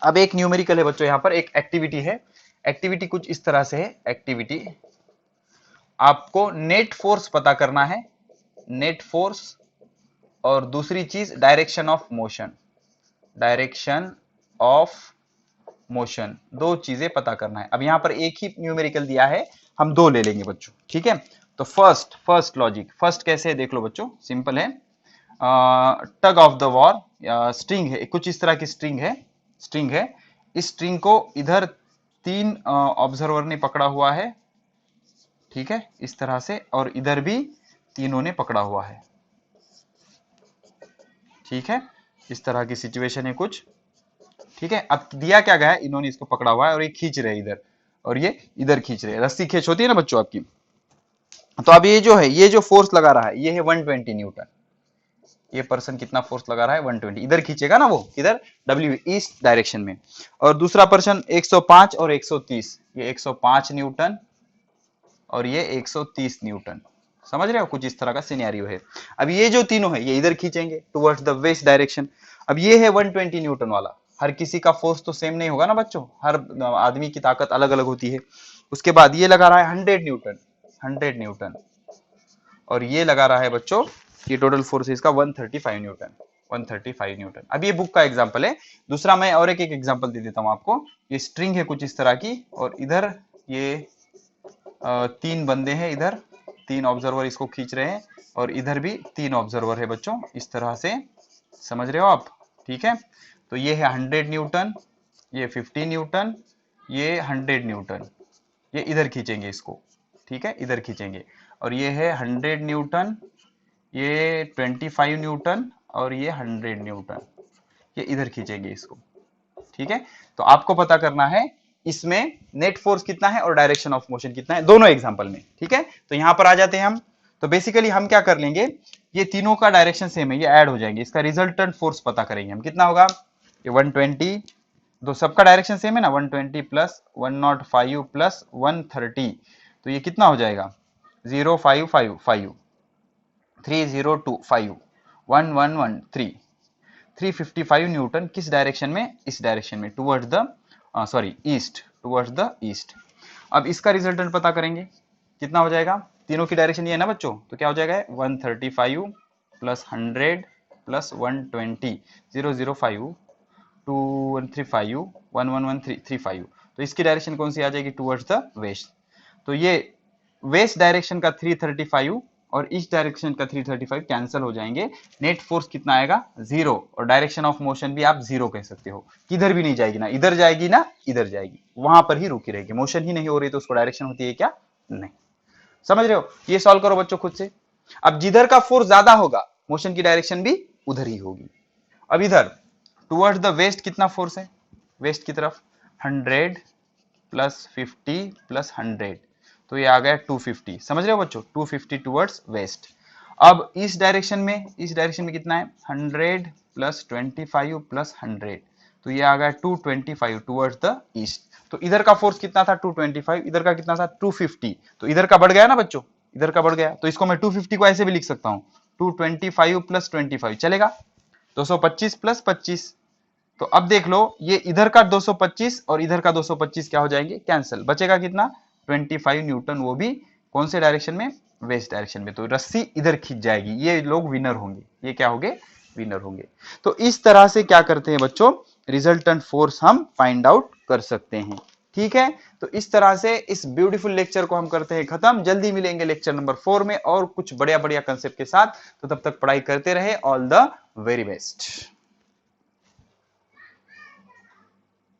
S1: अब एक न्यूमेरिकल है बच्चों, यहां पर एक एक्टिविटी है। एक्टिविटी कुछ इस तरह से है, एक्टिविटी आपको नेट फोर्स पता करना है, नेट फोर्स, और दूसरी चीज डायरेक्शन ऑफ मोशन, दो चीजें पता करना है। अब यहां पर एक ही न्यूमेरिकल दिया है, हम दो ले लेंगे बच्चों, ठीक है। तो फर्स्ट लॉजिक, फर्स्ट कैसे है देख लो बच्चों, सिंपल है। Tug of the war, string है, कुछ इस तरह की स्ट्रिंग है। इस स्ट्रिंग को इधर तीन ऑब्जर्वर ने पकड़ा हुआ है, ठीक है, इस तरह से, और इधर भी तीनों ने पकड़ा हुआ है, ठीक है। इस तरह की सिचुएशन है कुछ, ठीक है। अब दिया क्या गया है, इन्होंने इसको पकड़ा हुआ है और ये खींच रहे इधर, और ये इधर खींच रहे, रस्सी खींच होती है ना बच्चों आपकी। तो अब ये जो है, ये जो फोर्स लगा रहा है, ये है 120 न्यूटन। ये पर्सन कितना फोर्स लगा रहा है, 120, इधर खींचेगा ना वो, इधर डब्ल्यू ईस्ट डायरेक्शन में। और दूसरा पर्सन 105 और 130, ये 105 न्यूटन और ये 130 न्यूटन। समझ रहे हो, कुछ इस तरह का सिनेरियो है। अब ये जो तीनों है ये इधर खींचेंगे टुवर्ड्स द वेस्ट डायरेक्शन। अब ये है 120 न्यूटन वाला, हर किसी का फोर्स तो सेम नहीं होगा ना बच्चों, हर आदमी की ताकत अलग अलग होती है। उसके बाद ये लगा रहा है 100 न्यूटन, 100 न्यूटन, और ये लगा रहा है बच्चों, ये टोटल फोर्स है इसका 135 न्यूटन, 135 न्यूटन। अब ये बुक का एग्जांपल है। दूसरा मैं और एक एग्जांपल दे देता हूं आपको। ये स्ट्रिंग है कुछ इस तरह की, और इधर ये तीन बंदे हैं, इधर तीन ऑब्जर्वर इसको खींच रहे हैं, और इधर भी तीन ऑब्जर्वर है बच्चों, इस तरह से, समझ रहे हो आप? ठीक है, तो ये है 100 न्यूटन, ये 50 न्यूटन, ये 100 न्यूटन, ये इधर खींचेंगे इसको, ठीक है, इधर खींचेंगे। और ये है 100 न्यूटन, ये 25 न्यूटन, और ये 100 न्यूटन, ये इधर खींचेंगे इसको, ठीक है। तो आपको पता करना है इसमें नेट फोर्स कितना है और डायरेक्शन ऑफ मोशन कितना है, दोनों एग्जांपल में, ठीक है। तो यहां पर आ जाते हैं हम। तो बेसिकली हम क्या कर लेंगे, ये तीनों का डायरेक्शन सेम है, ये ऐड हो जाएंगे, इसका रिजल्टेंट फोर्स पता करेंगे हम, कितना होगा, ये 120, तो सबका डायरेक्शन सेम है ना, 120 प्लस 105 प्लस 130, तो ये कितना हो जाएगा, 0555, 3025, 1113, 355 न्यूटन, किस डायरेक्शन में, इस डायरेक्शन में, towards the sorry east, towards the east. अब इसका रिजल्टेंट पता करेंगे, कितना हो जाएगा, तीनों की डायरेक्शन ये है ना बच्चों, तो क्या हो जाएगा, 135 प्लस 100 प्लस 120, 005 2135 111335, तो इसकी डायरेक्शन कौन सी आ जाएगी, टुवर्ड्स द वेस्ट। तो ये वेस्ट डायरेक्शन का 335 और इस डायरेक्शन का 335 कैंसिल हो जाएंगे, नेट फोर्स कितना आएगा, 0, और डायरेक्शन ऑफ मोशन भी आप 0 कह सकते हो, किधर भी नहीं जाएगी, ना इधर जाएगी ना इधर जाएगी, वहां पर ही रुकी रहेगी, मोशन ही नहीं हो रही तो उसको डायरेक्शन होती है क्या, नहीं। समझ रहे हो, ये सॉल्व करो बच्चों खुद से। अब जिधर का फोर्स ज्यादा होगा मोशन की डायरेक्शन भी उधर ही होगी। अब इधर टुवर्ड्स द वेस्ट कितना फोर्स है, वेस्ट की तरफ 100 प्लस 50 प्लस 100, तो ये आ गया 250, समझ रहे हो बच्चों, 250 टुवर्ड्स वेस्ट। अब इस डायरेक्शन में कितना है, 100 प्लस 25 प्लस 100, तो ये आ गया 225 टुवर्ड्स द ईस्ट। तो इधर का फोर्स कितना था, 225, इधर का कितना था, 250, तो इधर का बढ़ गया ना बच्चों, इधर का बढ़ गया, तो इसको मैं 250 को ऐसे भी लिख सकता हूं, 225 प्लस 25 चलेगा, 225 प्लस 25। तो अब देख लो, ये इधर का 225 और इधर का 225 क्या हो जाएंगे, कैंसिल, बचेगा कितना, 25 न्यूटन, वो भी कौन से डायरेक्शन में, वेस्ट डायरेक्शन में, तो रस्सी इधर खींच जाएगी, ये लोग विनर होंगे, ये क्या होंगे, विनर होंगे। तो इस तरह से क्या करते हैं बच्चों, रिजल्टेंट फोर्स हम फाइंड आउट कर सकते हैं, ठीक है। तो इस तरह से इस ब्यूटीफुल लेक्चर को हम करते हैं खत्म। जल्दी मिलेंगे लेक्चर नंबर 4 में और कुछ बढ़िया बढ़िया कंसेप्ट के साथ, तो तब तक पढ़ाई करते रहे। All the very best.